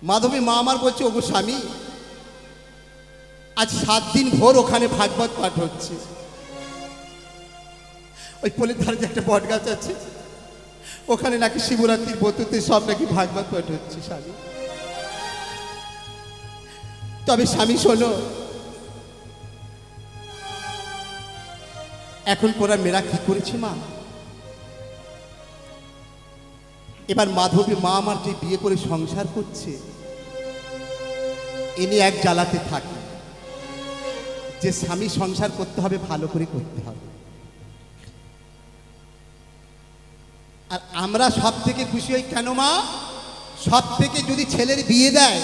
মাধবী মা আমার বলছে, ওগো স্বামী, আজ 7 দিন ভোর ওখানে ভাগবত পাঠ হচ্ছে। ওই পোলের ধারে যে একটা বট গাছ আছে, ওখানে নাকি শিবরাত্রির বতুতে সব নাকি ভাগবত পাঠ হচ্ছে স্বামী। তবে স্বামী শোনো, এখন পড়া মেয়েরা কি করেছে মা? এবার মাধবী মা আমার যে বিয়ে করে সংসার করছে, এনে এক জ্বালাতে থাকে যে স্বামী সংসার করতে হবে, ভালো করে করতে হবে। আর আমরা সব থেকে খুশি হই কেন মা? সব থেকে যদি ছেলের বিয়ে দেয়,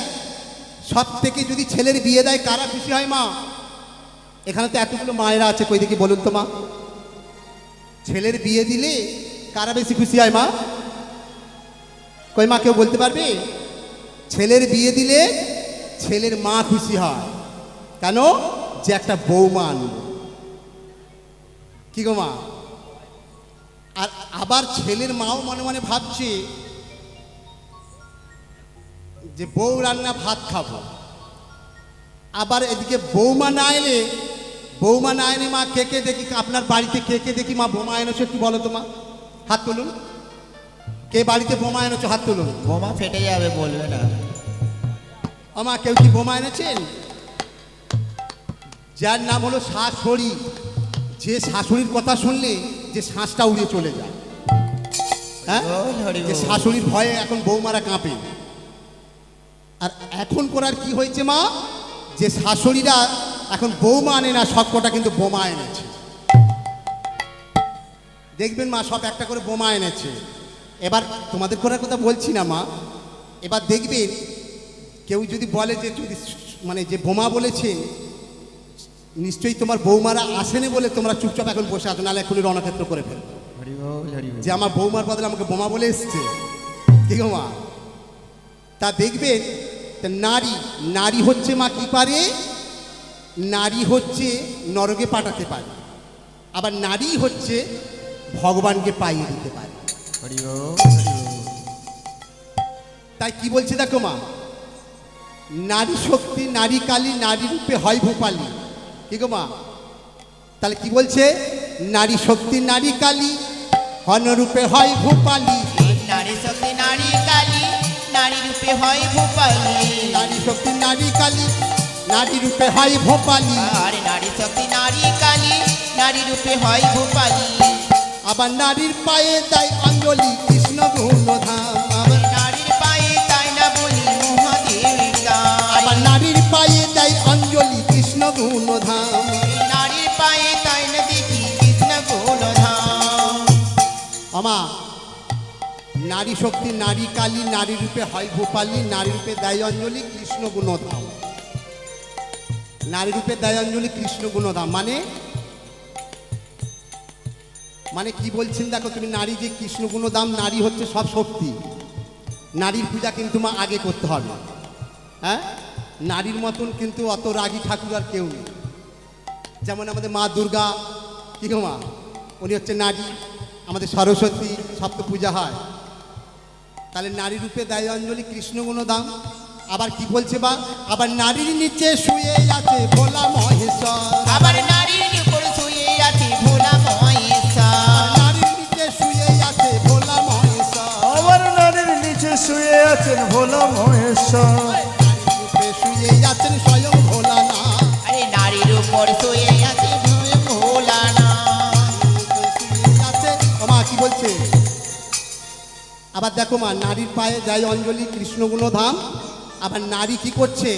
সব থেকে যদি ছেলের বিয়ে দেয়, কারা খুশি হয় মা? এখানে তো এতগুলো মায়েরা আছে, কই দেখি বলুন তো মা, ছেলের বিয়ে দিলে কারা বেশি খুশি হয় মা? কই মা, কেউ বলতে পারবে? ছেলের বিয়ে দিলে ছেলের মা খুশি হয়। কেন? যে একটা বৌমা আনলো। কি গো মা? আর আবার ছেলের মাও মনে মনে ভাবছে যে বউ রান্না ভাত খাবো। আবার এদিকে বৌমা না এলে মা কে কে দেখি, আপনার বাড়িতে কে কে দেখি মা বোমা এনেছো, একটু বলো তো মা, হাত তুলুন। কে বাড়িতে বোমা এনেছো হাত তুলুন। বোমা ফেটে যাবে, বলবে না। আমা কেউ কি বোমা এনেছেন? যার নাম হলো শাশুড়ি, যে শাশুড়ির কথা শুনলে যে শ্বাসটা উড়ে চলে যায়। হ্যাঁ, যে শাশুড়ির ভয়ে এখন বৌমারা কাঁপে। আর এখন করার কি হয়েছে মা, যে শাশুড়িরা এখন বৌমা আনে না, সব কটা কিন্তু বোমা এনেছে। দেখবেন মা, সব একটা করে বোমা এনেছে। এবার তোমাদের করার কথা বলছি না মা, এবার দেখবেন কেউ যদি বলে যে যদি মানে যে বোমা বলেছে, নিশ্চয়ই তোমার বৌমারা আসেনি বলে তোমরা চুপচাপ এখন বসে আছো, নাহলে এখনই রণক্ষেত্র করে ফেলবে যে আমার বৌমার বদলে আমাকে বোমা বলে এসছে। কি গো মা? তা দেখবেন নারী হচ্ছে মা কি পারে? নারী হচ্ছে নরকে পাঠাতে পারে, আবার নারী হচ্ছে ভগবানকে পাইয়ে দিতে পারে। তাই কি বলছে দেখো মা, নারী শক্তি, নারী কালী, নারী রূপে হয় ভূপালী। কি গো মা? তাহলে কি বলছে? নারী শক্তি, নারী কালী, হনরূপে হয় ভূপালী। নারী শক্তি, নারী কালী, নারী রূপে হয় ভূপালী। নারী শক্তি, নারী কালী, নারী রূপে হয় ভূপালী। আর নারী শক্তি, নারী কালী, নারী রূপে হয় ভূপালী। আবার নারীর পায়ে দেয় অঞ্জলি কৃষ্ণ গুণধাম। আবার নারীর পায়ে তাই না বলি মহাদেব তাই আবার নারীর পায়ে দেয় অঞ্জলি কৃষ্ণ গুণধাম। নারীর পায়ে তাই না দেখি কৃষ্ণ গুণধাম আমা নারী শক্তি, নারী কালী, নারী রূপে হয় গোপালী, নারী রূপে দেয় অঞ্জলি কৃষ্ণ গুণধাম। নারী রূপে দেয় অঞ্জলি কৃষ্ণ গুণধাম মানে কি বলছেন দেখো, তুমি নারী যে কৃষ্ণ গুণধাম, নারী হচ্ছে সব শক্তি। নারীর পূজা কিন্তু মা আগে করতে হবে। হ্যাঁ, নারীর মতন কিন্তু অত রাগী ঠাকুর আর কেউ নেই। যেমন আমাদের মা দুর্গা, কি গো মা, উনি হচ্ছে নারী। আমাদের সরস্বতী, সব তো পূজা হয়। তাহলে নারী রূপে দেয় অঞ্জলি কৃষ্ণ গুণধাম। আবার কি বলছে বা, আবার নারীর নিচে শুয়ে আছে ভোলা মহেশ্বর। আবার নারীর উপর শুয়ে আছে ভোলা মহেশ্বর নারীর নিচে শুয়ে আছে ভোলা মহেশ্বর। আবার নারীর নিচে শুয়ে আছেন ভোলা মহেশ্বর। নারীর রূপে শুয়ে আছেন স্বয়ং ভোলানাথ। আরে নারীর উপর শুয়ে আছে ভোলা না মা কি বলছে, আবার দেখো মা, নারীর পায়ে যায় অঞ্জলি কৃষ্ণ গুণধাম। আবার নারী কি করছে,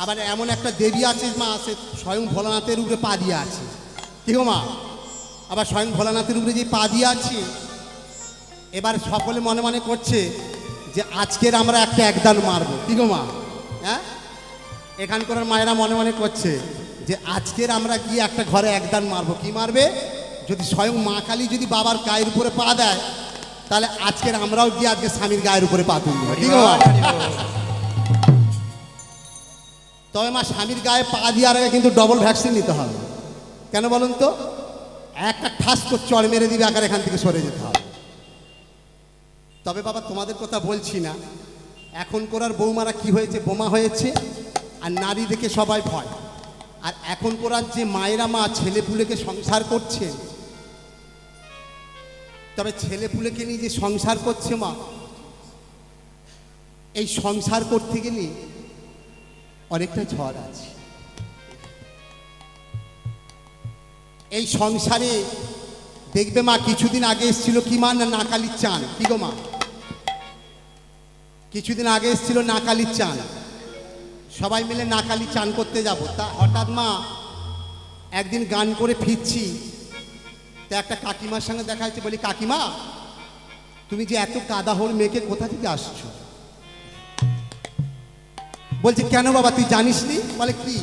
আবার এমন একটা দেবী আছে মা, সে স্বয়ং ভোলানাথের উপরে পা দিয়ে আছে। কি গো মা, আবার স্বয়ং ভোলানাথের উপরে যে পা দিয়ে আছে, এবার সকলে মনে মনে করছে যে আজকের আমরা একটা একদান মারবো। কি গো মা, হ্যাঁ, এখানকার মায়েরা মনে মনে করছে যে আজকের আমরা গিয়ে একটা ঘরে একদান মারবো। কি মারবে, যদি স্বয়ং মা কালী যদি বাবার গায়ের উপরে পা দেয়, তাহলে আজকের আমরাও গিয়ে আজকে স্বামীর গায়ের উপরে পা তুলব। ঠিক আছে, তবে মা স্বামীর গায়ে পা দেওয়ার আগে কিন্তু ডবল ভ্যাকসিন নিতে হবে। কেন বলুন তো, একটা ঠাস করে চড় মেরে দিবে, আকার এখান থেকে সরে যেতে হবে। তবে বাবা তোমাদের কথা বলছি না, এখন করার বৌমারা কি হয়েছে, বোমা হয়েছে, আর নারী দেখে সবাই ভয়। আর এখন করার যে মায়েরা মা ছেলে পুলেকে সংসার করছে, তবে ছেলে পুলেকে নিয়ে যে সংসার করছে মা, এই সংসার করতে গেলে অনেকটা ঝড় আছে। এই সংসারে দেখবে মা, কিছুদিন আগে এসেছিল কি মা, না নাকালির চান। কি গো মা, কিছুদিন আগে এসেছিল নাকালির চান। সবাই মিলে নাকালি চান করতে যাব। তা হঠাৎ মা একদিন গান করে ফিরছি, তা একটা কাকিমার সঙ্গে দেখা যাচ্ছে। বলি, কাকিমা তুমি যে এত কাদাহর মেয়েকে কোথা থেকে আসছো? বলছে, কেন বাবা তুই জানিস নি? বলে, কি?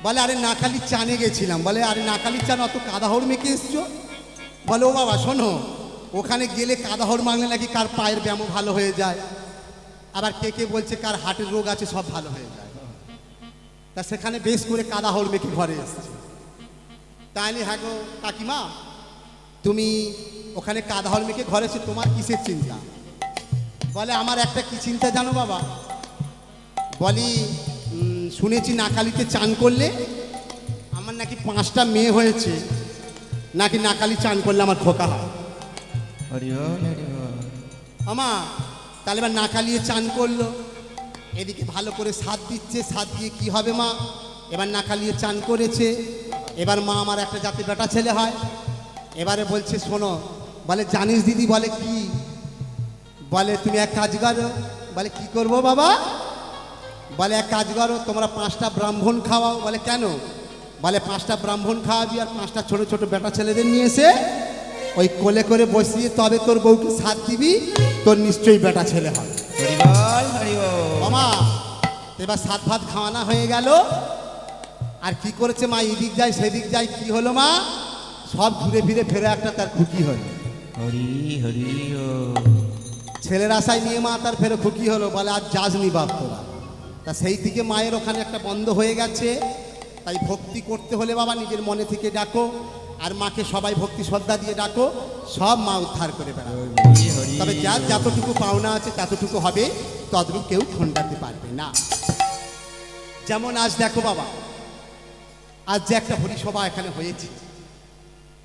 বলে, আরে নাকালির চানে গেছিলাম। বলে, আরে নাকালির চান অত কাদাহর মেয়েকে এসছো? বলে, ও বাবা শোনো, ওখানে গেলে কাদাহর মাংলে নাকি কার পায়ের ব্যায়ামও ভালো হয়ে যায়, আবার কে কে বলছে কার হার্টের রোগ আছে সব ভালো হয়ে যায়। তা সেখানে বেশ করে কাদাহর মেয়েকে ঘরে এসছে। তাইলে, হ্যাঁ গো কাকিমা, তুমি ওখানে কাদাহর মেয়েকে ঘরে এসে তোমার কিসের চিন্তা? বলে, আমার একটা কি চিন্তা জানো বাবা? বলি, শুনেছি নাকালিতে চান করলে আমার নাকি 5টা মেয়ে হয়েছে, নাকি নাকালি চান করলে আমার খোকা হয়। আমা তাহলে এবার নাকালিয়ে চান করলো, এদিকে ভালো করে সাত দিচ্ছে, সাত দিয়ে কি হবে মা, এবার নাকালিয়ে চান করেছে। এবার মা আমার একটা জাতি বেটা ছেলে হয়। এবারে বলছে, শোনো, বলে জানিস দিদি? বলে, কি? বলে, তুমি এক কাজ করো। বলে, কি করবো বাবা? বলে, এক কাজ করো, তোমরা 5টা ব্রাহ্মণ খাওয়াও। বলে, কেন? বলে, 5টা ব্রাহ্মণ খাওয়াবি, আর 5টা ছোট ছোট বেটা ছেলেদের নিয়ে এসে ওই কোলে করে বসিয়ে তবে তোর বউকে সাথ দিবি, তোর নিশ্চয়ই বেটা ছেলে হবে। মামা এবার সাত ভাত খাওয়ানো হয়ে গেল। আর কি করেছে মা, এদিক যায় সেদিক যায়, কি হলো মা, সব ঘুরে ফিরে ফেরে একটা তার খুকি হলো। ছেলের আশায় নিয়ে মা তার ফেরে খুকি হলো। বলে, আজ যাসনি বাপ তোরা। তা সেই থেকে মায়ের ওখানে একটা বন্ধ হয়ে গেছে। তাই ভক্তি করতে হলে বাবা নিজের মনে থেকে ডাকো, আর মাকে সবাই ভক্তি শ্রদ্ধা দিয়ে ডাকো, সব মা উদ্ধার করে বেড়াবে। তবে যার যতটুকু পাওনা আছে ততটুকু হবে, ততটুকু কেউ খণ্ডাতে পারবে না। যেমন আজ দেখো বাবা, আজ যে একটা হরিসভা এখানে হয়েছে,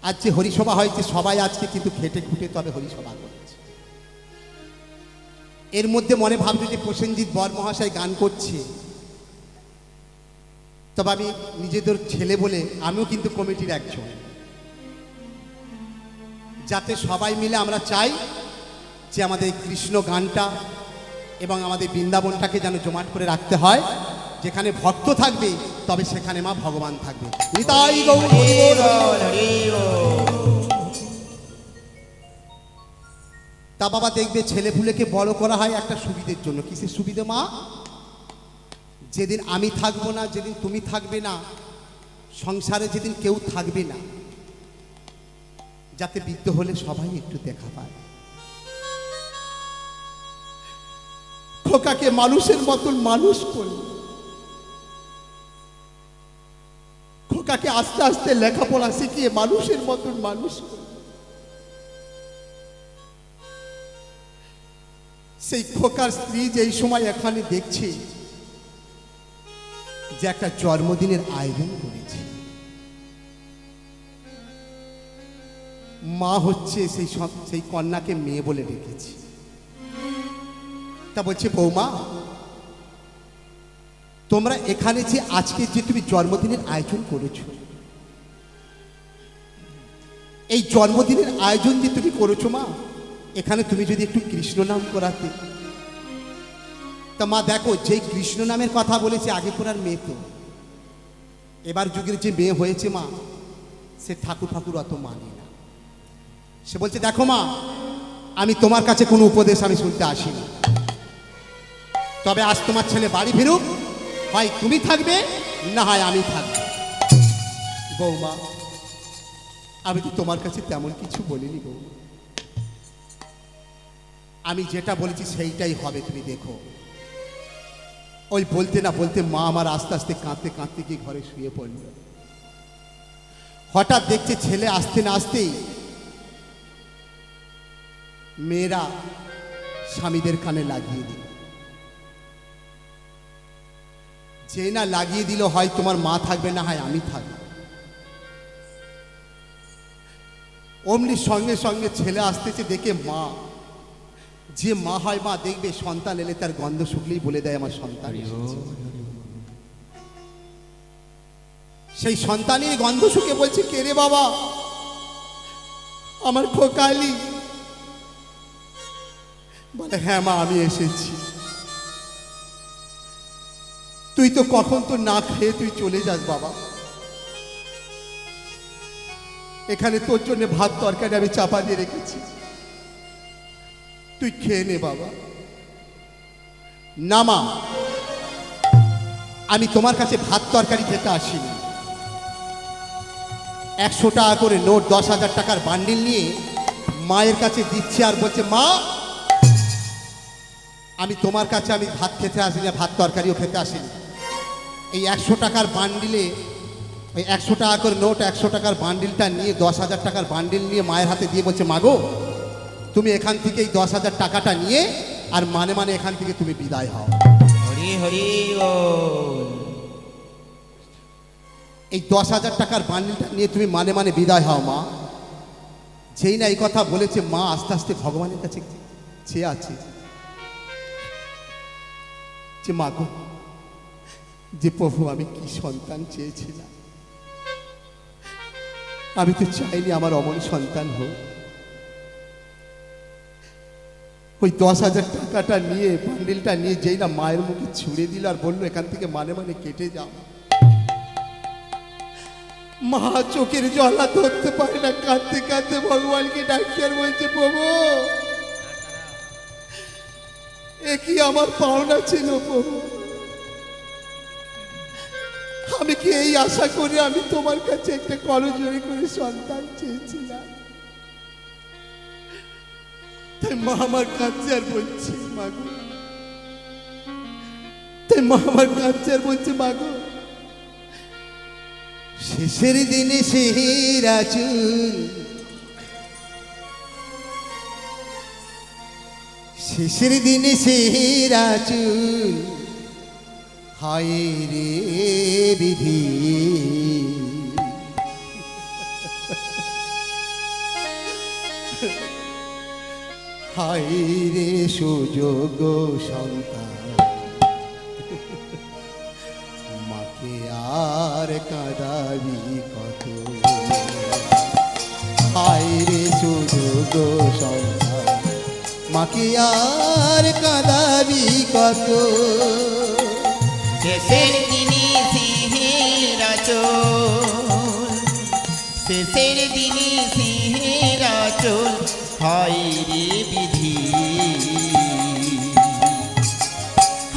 আজ যে হরিসভা হয়েছে, সবাই আজকে কিন্তু খেটে খুঁটে তবে হরিসভা করেছে। এর মধ্যে মনে ভাবছে যে প্রসেনজিৎ বর মহাশয় গান করছে, তবে আমি নিজেদের ছেলে বলে আমিও কিন্তু কমিটির একজন। যাতে সবাই মিলে আমরা চাই যে আমাদের কৃষ্ণ গানটা এবং আমাদের বৃন্দাবনটাকে যেন জমাট করে রাখতে হয়। যেখানে ভক্ত থাকবে তবে সেখানে মা ভগবান থাকবে। নিতাই গৌর হরি বল। তা বাবা দেখবে ছেলে পুলেকে বড় করা হয় একটা সুবিধের জন্য। কিসের সুবিধে মা? যেদিন আমি থাকবো না, যেদিন তুমি থাকবে না, সংসারে যেদিন কেউ থাকবে না, যাতে বৃদ্ধ হলে সবাই একটু দেখা পায়। খোকাকে মানুষের মতন মানুষ করল, খোকাকে আস্তে আস্তে লেখাপড়া শিখিয়ে মানুষের মতন মানুষ করল। সেই খোকার স্ত্রী যে এই সময় এখানে দেখছে যে একটা জন্মদিনের আয়োজন করেছে, মা হচ্ছে সেই কন্যাকে মেয়ে বলে ডেকেছে। তা বলছে, বৌমা তোমরা এখানে যে আজকে যে তুমি জন্মদিনের আয়োজন করেছো, এই জন্মদিনের আয়োজন যে তুমি করেছো মা, এখানে তুমি যদি একটু কৃষ্ণ নাম করাতে। তা মা দেখো, যেই কৃষ্ণ নামের কথা বলেছে আগে করার মেয়ে তো, এবার যুগের যে মেয়ে হয়েছে মা, সে ঠাকুর ঠাকুর অত মানে না। সে বলছে, দেখো মা, আমি তোমার কাছে কোনো উপদেশ আমি শুনতে আসিনি, তবে আজ তোমার ছেলে বাড়ি ফিরুক, হয় তুমি থাকবে না হয় আমি থাকবো। বৌমা আমি তো তোমার কাছে তেমন কিছু বলিনি বৌমা, আমি যেটা বলেছি সেইটাই হবে, তুমি দেখো। ওই বলতে না বলতে মা আমার আস্তে আস্তে কাঁদতে কাঁদতে গিয়ে ঘরে শুয়ে পড়ল। হঠাৎ দেখছে ছেলে আসতে না আসতেই মেয়েরা স্বামীদের কানে লাগিয়ে দিল। যে না লাগিয়ে দিল, হয় তোমার মা থাকবে না হয় আমি থাকবো। অমনি সঙ্গে সঙ্গে ছেলে আসতেছে দেখে মা, যে মা হয় মা দেখবে সন্তান এলে তার গন্ধ শুকলেই বলে দেয় আমার সন্তান এসেছে। সেই সন্তানের গন্ধ শুকে বলছে, কে রে বাবা? আমার খোকালি। বলে, হ্যাঁ মা আমি এসেছি। তুই তো কখন তো না খেয়ে তুই চলে যাস বাবা, এখানে তোর জন্য ভাত তরকারি আমি চাপা দিয়ে রেখেছি, তুই খেয়ে নে বাবা। না মা, আমি তোমার কাছে ভাত তরকারি খেতে আসিনি। 100 টাকা করে নোট 10,000 টাকার বান্ডিল নিয়ে মায়ের কাছে দিচ্ছে আর বলছে, মা আমি তোমার কাছে আমি ভাত খেতে আসিনি, ভাত তরকারিও খেতে আসিনি। এই 100 টাকার বান্ডিলে, ওই 100 টাকা করে নোট 100 টাকার বান্ডিলটা নিয়ে 10,000 টাকার বান্ডিল নিয়ে মায়ের হাতে দিয়ে বলছে, মাগো তুমি এখান থেকে এই 10,000 টাকাটা নিয়ে আর মানে মানে এখান থেকে তুমি বিদায় হও। হরি হরি বল। এই 10,000 টাকার বান্ডিলটা নিয়ে তুমি মানে মানে বিদায় হও মা। যেই না এই কথা বলেছে, মা আস্তে আস্তে ভগবানের কাছে চেয়ে আছে যে, মাগো যে প্রভু আমি কি সন্তান চেয়েছিলাম, আমি তো চাইনি আমার অমন সন্তান হোক। ওই 10,000 টাকাটা নিয়ে বান্ডিলটা নিয়ে যেই না মায়ের মুখে ছুঁড়ে দিল আর বললো, এখান থেকে মানে মানে কেটে যাও। মা চোখের জলা ধরতে পারে না, কাঁদতে কাঁদতে ভগবানকে ডাক্তার বলছে, প্রভু এ কি আমার পাওনা ছিল প্রভু, আমি কি এই আশা করে আমি তোমার কাছে একটা করজোড়ে করে সন্তান চেয়েছিলাম। তাই মা আমার কাছে আর বলছে, মাগো, তাই মা আমার কাছে আর বলছে, মাগো শেষের দিনে সেরা চুল, শেষের দিনে সেরা চুল, হায় রে বিধি, হায় রে সুযোগ সন্তান, মাকে আর কাঁদাবি কত, হায় রে সুযোগ গো সন্তান মাকে আর কাঁদাবি কত শেষের দিনে সিংহের আঁচল শেষের দিনে সিংহের আঁচল হায় রে বিধি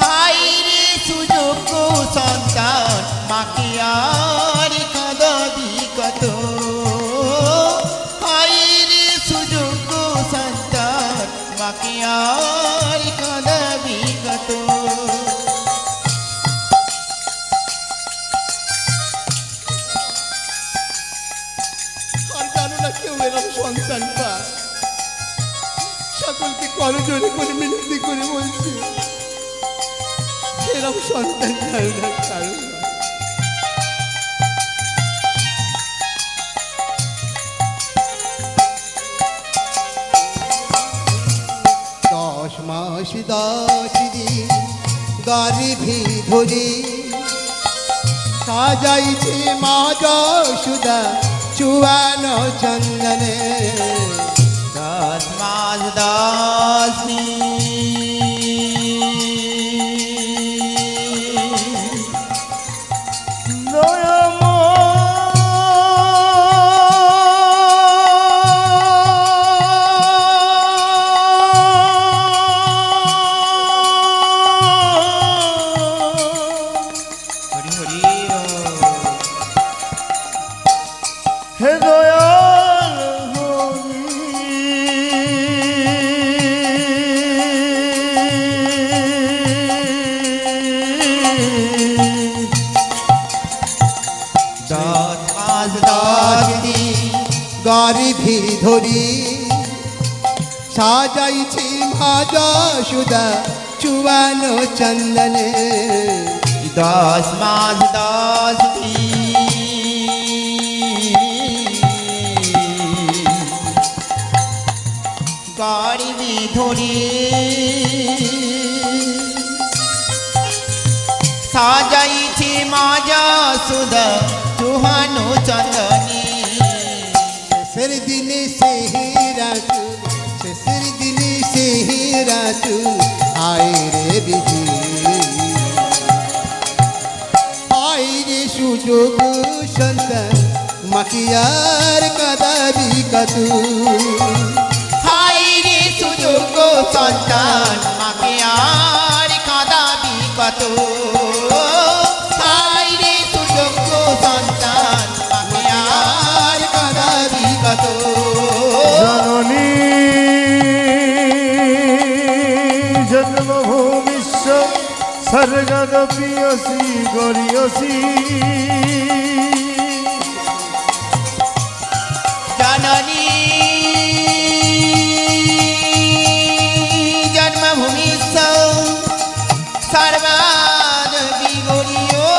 হায় রে সুযোগ্য সন্তান মাকে আর কাঁদাবি কত হায় রে সুযোগ্য সন্তান মাকে আর কাঁদাবি কত আর জানো না কেউ এরকম সন্তান পায় সকলকে করজোরে করে মিনতি করে বলছে এরকম সন্তান জানো না কারো না। দশ মাস 10 দিন গর্ভে ধরে সাজাইছে মা যশোদা চুয়ানো চন্দনে 10 মাস 10 দিন হরি হরি হে দয়াল হরি দশ মাস 10 দিন গর্ভে ধরি সাজাইছে মা যশোদা চুয়ানো চন্দনে 10 মাস 10 দিন গর্ভে ধরে সাজাইছে মা যশোদা চুহানো চন্দনে শেষের দিনে সেহেরা চুল শেষের দিনে সেহেরা চুল আয় রে বিধি আয় রে সুযোগ সন্তান মাকে আর কাঁদাবি কত হায় রে সুযোগ্য সন্তান মাকে আর কাঁদাবি কত হায় রে সুযোগ্য সন্তান মাকে আর কাঁদাবি কত জননী জন্মভূমিস্য স্বর্গদপিয়সি গরিয়সি জননী জন্মভূমি সর্বাদ বিগড়িও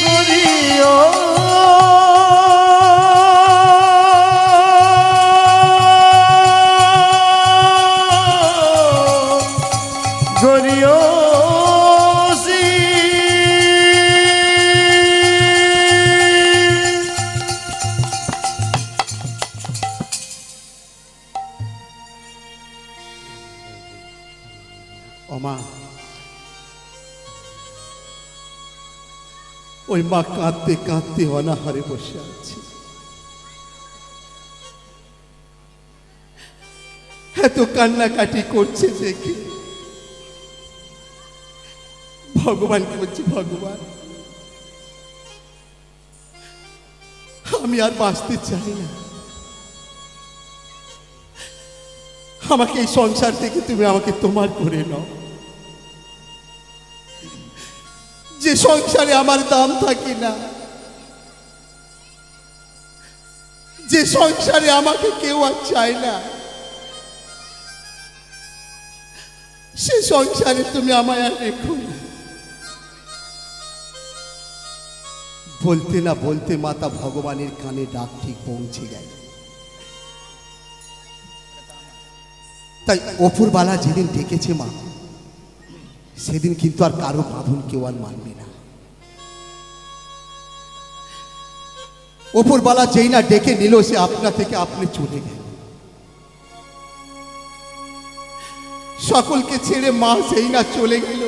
গরিয় গরিয়সি ওমা ওই মা কাঁদতে কাঁদতে অনাহারে বসে আছে এত কান্নাকাটি করছে দেখে ভগবানকে বলছি ভগবান আমি আর বাঁচতে চাই না আমাকে এই সংসার থেকে তুমি আমাকে তোমার করে নাও যে সংসারে আমার দাম থাকে না যে সংসারে আমাকে কেউ আর চায় না সে সংসারে তুমি আমায় আর রেখো না। বলতে না বলতে মাতা ভগবানের কানে ডাক ঠিক পৌঁছে গেল তাই অপুরবালা যেদিন ডেকেছে মা সেদিন কিন্তু আর কারো বাঁধন কেউ আর মানবে না ওপরবালা যেই না ডেকে নিল, সে আপনা থেকে আপনি চলে গেল। সকলকে ছেড়ে মা সেই না চলে গেল,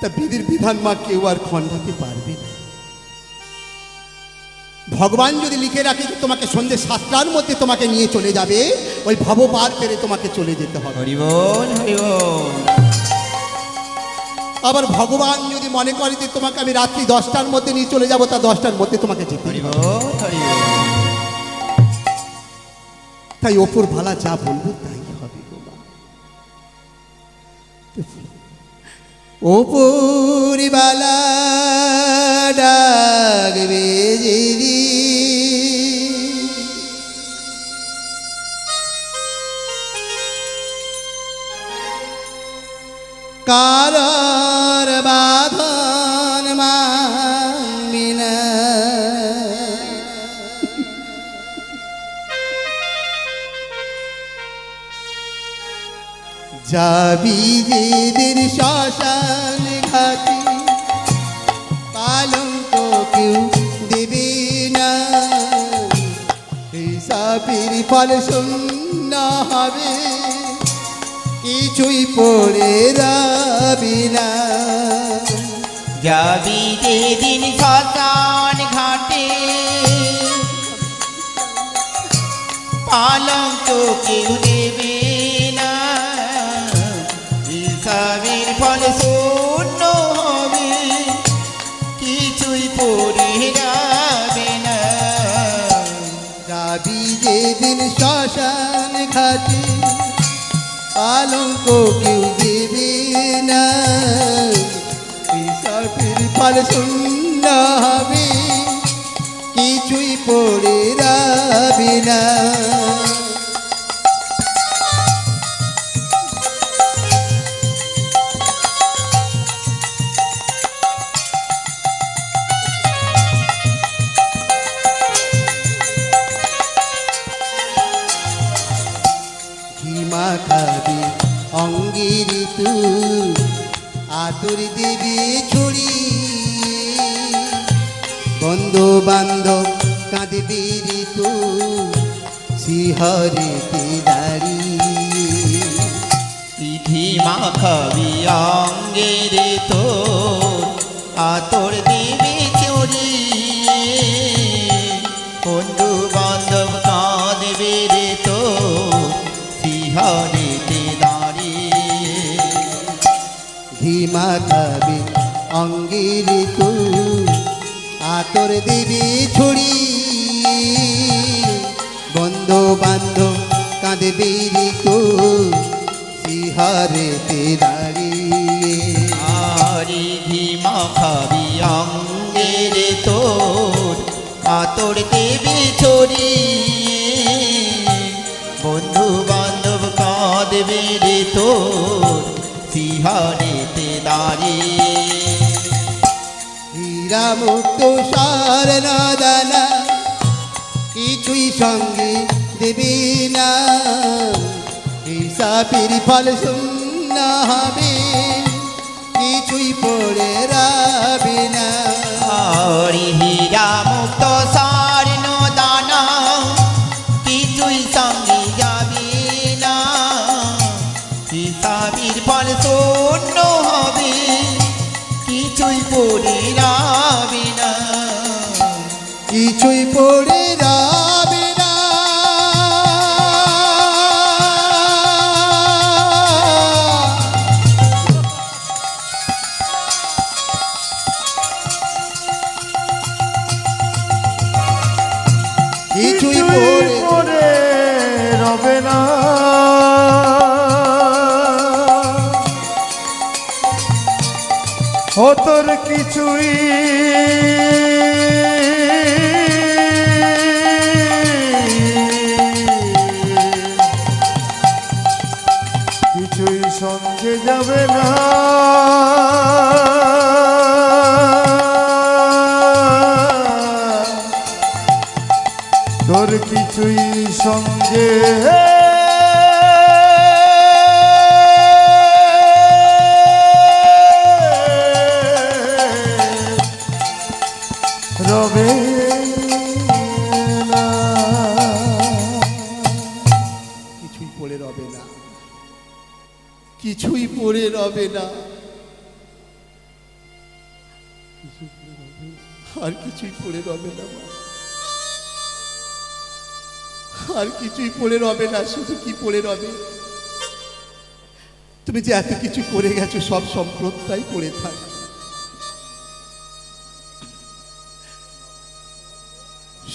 তা বিধির বিধান মা কেউ আর খণ্ডাতে পারবে না। ভগবান যদি লিখে রাখে যে তোমাকে সন্ধ্যে 7টার মধ্যে তোমাকে নিয়ে চলে যাবে, ওই ভব পার পেরে তোমাকে চলে যেতে হবে। হরি বল, হরি বল। আবার ভগবান যদি মনে করে যে তোমাকে আমি রাত্রি 10টার মধ্যে নিয়ে চলে যাব, তা 10টার মধ্যে তোমাকে যেতে হরি হবে। বল, হরি বল। তাই ওপর ভালা যা বলবে তাই হবে গো মা। ওপর বালা ডাকবে যদি, কারর বাঁধন মানবি না। যাবি যেদিন শ্মশান ঘাটে, পালঙ্ক কেউ দেবে না, হিসাবের ফল শূন্য হবে, কিছুই পড়ে রবি না। যাবি যেদিন শ্মশান ঘাটে, পালঙ্ক কেউ দেবে না, হিসাবের ফল শূন্য হবে, কিছুই পড়ে যাবে না। যাবি যেদিন শ্মশান ঘাটে, পালঙ্ক কেউ দেবে না, হিসাবের ফল শূন্য হবে, কিছুই পড়ে রবি না। ঘিমা খাবি অঙ্গের তু, আতর দেবে ছড়ি, বন্ধু বান্ধব কাঁদবে ঋতু, শিহরেতে দাঁড়িয়ে। পিঠি মাখাবি অঙ্গের তোর, আতর দেবে চড়িয়ে, বন্ধু বান্ধব কাঁদবে রে তোর, শিহরেতে দাঁড়িয়ে। ঘিমা খাবি অঙ্গের তু, আতর দেবে ছড়ি, বন্ধু বান্ধব কাঁদবে ঋতু, শিহরেতে দাঁড়িয়ে। আরি ঘি মাখাবি অঙ্গের তোর, আতর দেবে ছড়িয়ে, বন্ধু বান্ধব কাঁদবে রে তোর, শিহরেতে দাঁড়িয়ে। হীরা মুক্ত স্বর্ণ দানা কিছুই সঙ্গে দেবে না, হিসাবের ফল শূন্য হবে, কিছুই পড়ে রবি না। হরি হীরা মুক্ত স্বর্ণ দানা কিছুই সঙ্গে যাবে না, হিসাবের ফল শূন্য হবে, কিছুই পড়ে রবি না। কিছুই পড়ে রবি না। কিছুই পড়ে রবে না। ও তোর কিছুই কিছুই সঙ্গে যাবে না। তোর কিছুই সঙ্গে রবে না। কিছুই পড়ে রবে না, কিছুই পড়ে রবে না, আর কিছুই পড়ে রবে না মা। আর কিছুই পড়ে রবে না, শুধু কি পড়ে রবে, তুমি যে এত কিছু করে গেছো সব সম্পদটাই পড়ে থাক।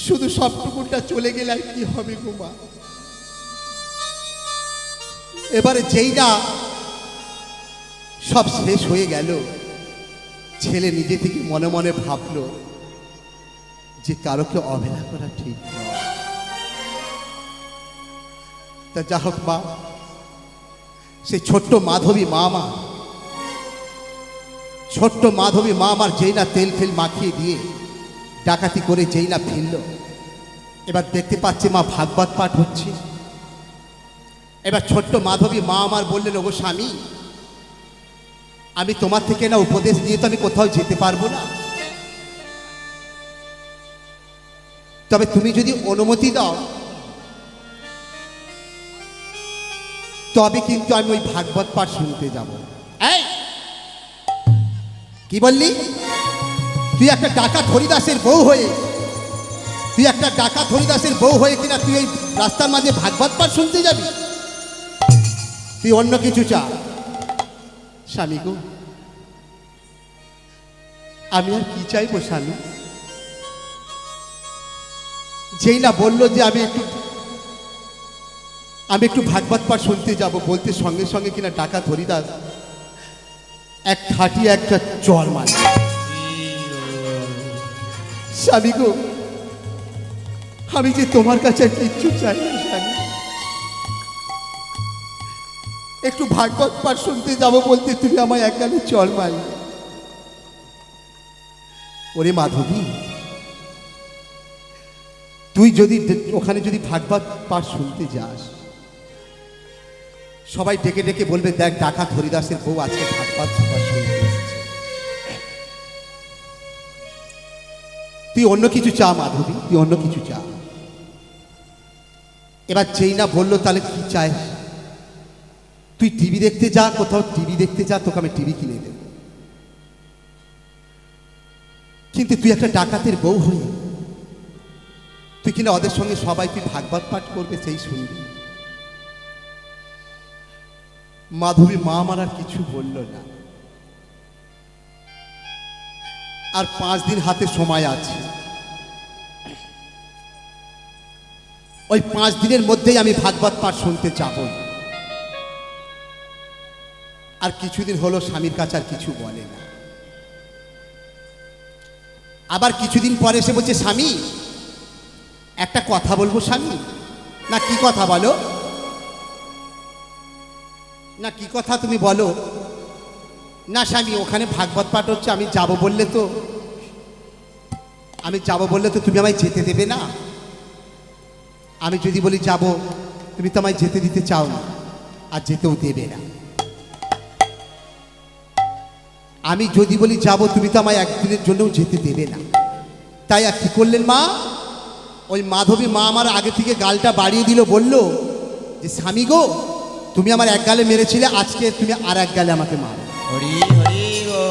শুধু সবটুকুটা চলে গেলে আর কি হবে গো মা। এবারে যেই না সব শেষ হয়ে গেল, ছেলে নিজে থেকে মনে মনে ভাবলো যে কারোকে অবহেলা করা ঠিক নয়। তা যা হোক মা, সেই ছোট্ট মাধবী মা আমার, ছোট্ট মাধবী মা আমার যেই না তেল ফেল মাখিয়ে দিয়ে ডাকাতি করে যেই না ফিরল, এবার দেখতে পাচ্ছি মা ভাগবত পাঠ হচ্ছে। এবার ছোট্ট মাধবী মা আমার বললেন, ওগো স্বামী, আমি তোমার থেকে না উপদেশ নিয়ে তো আমি কোথাও যেতে পারবো না, তবে তুমি যদি অনুমতি দাও তবে কিন্তু আমি ওই ভাগবত পাঠ শুনতে যাব। এই কি বললি? তুই একটা ডাকাত হরিদাসের বউ হয়ে, তুই একটা ডাকাত হরিদাসের বউ হয়ে কিনা তুই এই রাস্তার মাঝে ভাগবত পাঠ শুনতে যাবি? তুই অন্য কিছু চা। স্বামী গো, আমি আর কি চাইবো স্বামী? যেই না বললো যে আমি একটু ভাগবত পাঠ শুনতে যাব, বলতে সঙ্গে সঙ্গে কিনা ডাকাত হরিদাস এক ঠাটি একটা চর মারে। স্বামী গো, আমি যে তোমার কাছে কিচ্ছু চাই না স্বামী, একটু ভাগবত পাঠ শুনতে যাব বলতে তুমি আমায় এক গালে চর মারলে। ওরে মাধবী, তুই যদি ওখানে যদি ভাগবত পাঠ শুনতে যাস, সবাই ডেকে ডেকে বলবে, দেখ ডাকাত হরিদাসের বউ আজকে ভাগবত পাঠ শুনতে এসেছে। তুই অন্য কিছু চা মাধবী, তুই অন্য কিছু চা। এবার যেই না বললো তাহলে কি চায়, তুই টিভি দেখতে যা, কোথাও টিভি দেখতে যা, তোকে আমি টিভি কিনে দেব। কিন্তু তুই একটা ডাকাতের বউ হয়ে তুই কিনা ওদের সঙ্গে সবাই তুই ভাগবত পাঠ করবে, সেই শুনবি। মাধবী মা আমার আর কিছু বলল না। আর 5 দিন হাতে সময় আছে, ওই 5 দিনের মধ্যেই আমি ভাগবত পাঠ শুনতে যাব। আর কিছুদিন হলো স্বামীর কাছে আর কিছু বলে না। আবার কিছুদিন পরে এসে বলছে, স্বামী একটা কথা বলবো স্বামী। না কি কথা বলো? না কি কথা তুমি বলো? না স্বামী, ওখানে ভাগবত পাঠ হচ্ছে, আমি যাব বললে তো তুমি আমায় যেতে দেবে না। আমি যদি বলি যাব, তুমি তো আমায় যেতে দিতে চাও না, আর যেতেও দেবে না। আমি যদি বলি যাব, তুমি তো আমায় একদিনের জন্যও যেতে দেবে না। তাই আর কি করলেন মা, ওই মাধবী মা আমার আগে থেকে গালটা বাড়িয়ে দিল, বলল যে স্বামী গো, তুমি আমার এক গালে মেরেছিলে, আজকে তুমি আর এক গালে আমাকে মারো। হরি হরি গো।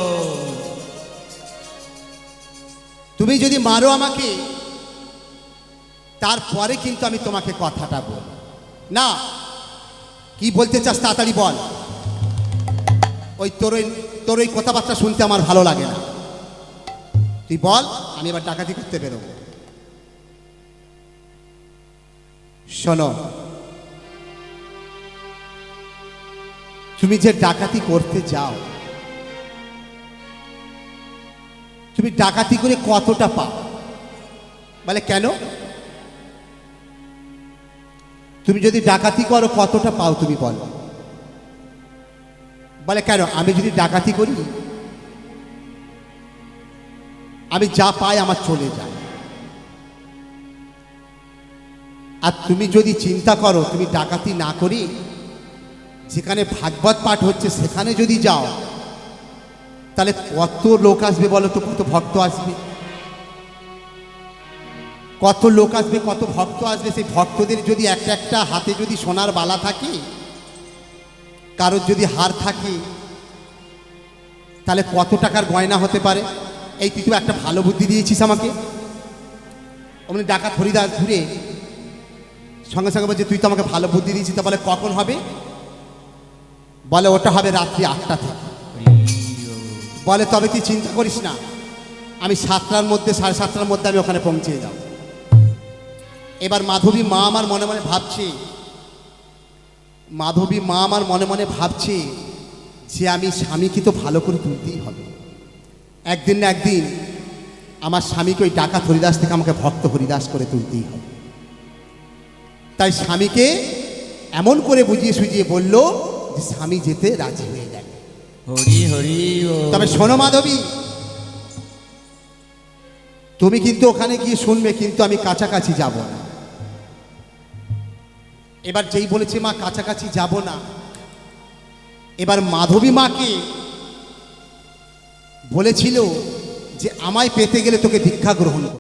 তুমি যদি মারো আমাকে, তারপরে কিন্তু আমি তোমাকে কথাটা বল। না, কি বলতে চাস তাড়াতাড়ি বল। তোর ওই কথাবার্তা শুনতে আমার ভালো লাগে না। তুই বল, আমি এবার ডাকাতি করতে বেরোবো। শোনো, তুমি যে ডাকাতি করতে যাও, তুমি ডাকাতি করে কতটা পাও? বলে কেন? তুমি যদি ডাকাতি করো কতটা পাও তুমি বলো? বলে কেন, আমি যদি ডাকাতি করি আমি যা পাই আমার চলে যায়। আর তুমি যদি চিন্তা করো, তুমি ডাকাতি না করি যেখানে ভাগবত পাঠ হচ্ছে সেখানে যদি যাও, তাহলে কত লোক আসবে বলো তো, কত ভক্ত আসবে। কত লোক আসবে, কত ভক্ত আসবে, সেই ভক্তদের যদি একটা একটা হাতে যদি সোনার বালা থাকে, কারোর যদি হার থাকে, তাহলে কত টাকার গয়না হতে পারে। এই তুই তো একটা ভালো বুদ্ধি দিয়েছিস আমাকে। অমনি ডাকাত হরিদাস ঘুরে সঙ্গে সঙ্গে বলছে, তুই তো আমাকে ভালো বুদ্ধি দিয়েছিস। তো বলে কখন হবে? বলে ওটা হবে রাত্রি 8টা থেকে। বলে তবে তুই চিন্তা করিস না, আমি 7টার মধ্যে 7:30টার মধ্যে আমি ওখানে পৌঁছে যাব। এবার মাধবী মা আমার মনে মনে ভাবছে, মাধবী মা আমার মনে মনে ভাবছে যে আমি স্বামীকে তো ভালো করে তুলতেই হবে। একদিন না একদিন আমার স্বামীকে ওই ডাকাত হরিদাস থেকে আমাকে ভক্ত হরিদাস করে তুলতেই হবে। তাই স্বামীকে এমন করে বুঝিয়ে সুঝিয়ে বলল যে স্বামী যেতে রাজি হয়ে যাবে। হরি হরি তবে শোনো মাধবী, তুমি কিন্তু ওখানে গিয়ে শুনবে, কিন্তু আমি কাছাকাছি যাব না। এবার যেই বলেছে মা কাছাকাছি যাব না, এবার মাধবী মাকে বলেছিল যে আমায় পেতে গেলে তোকে দীক্ষা গ্রহণ করতে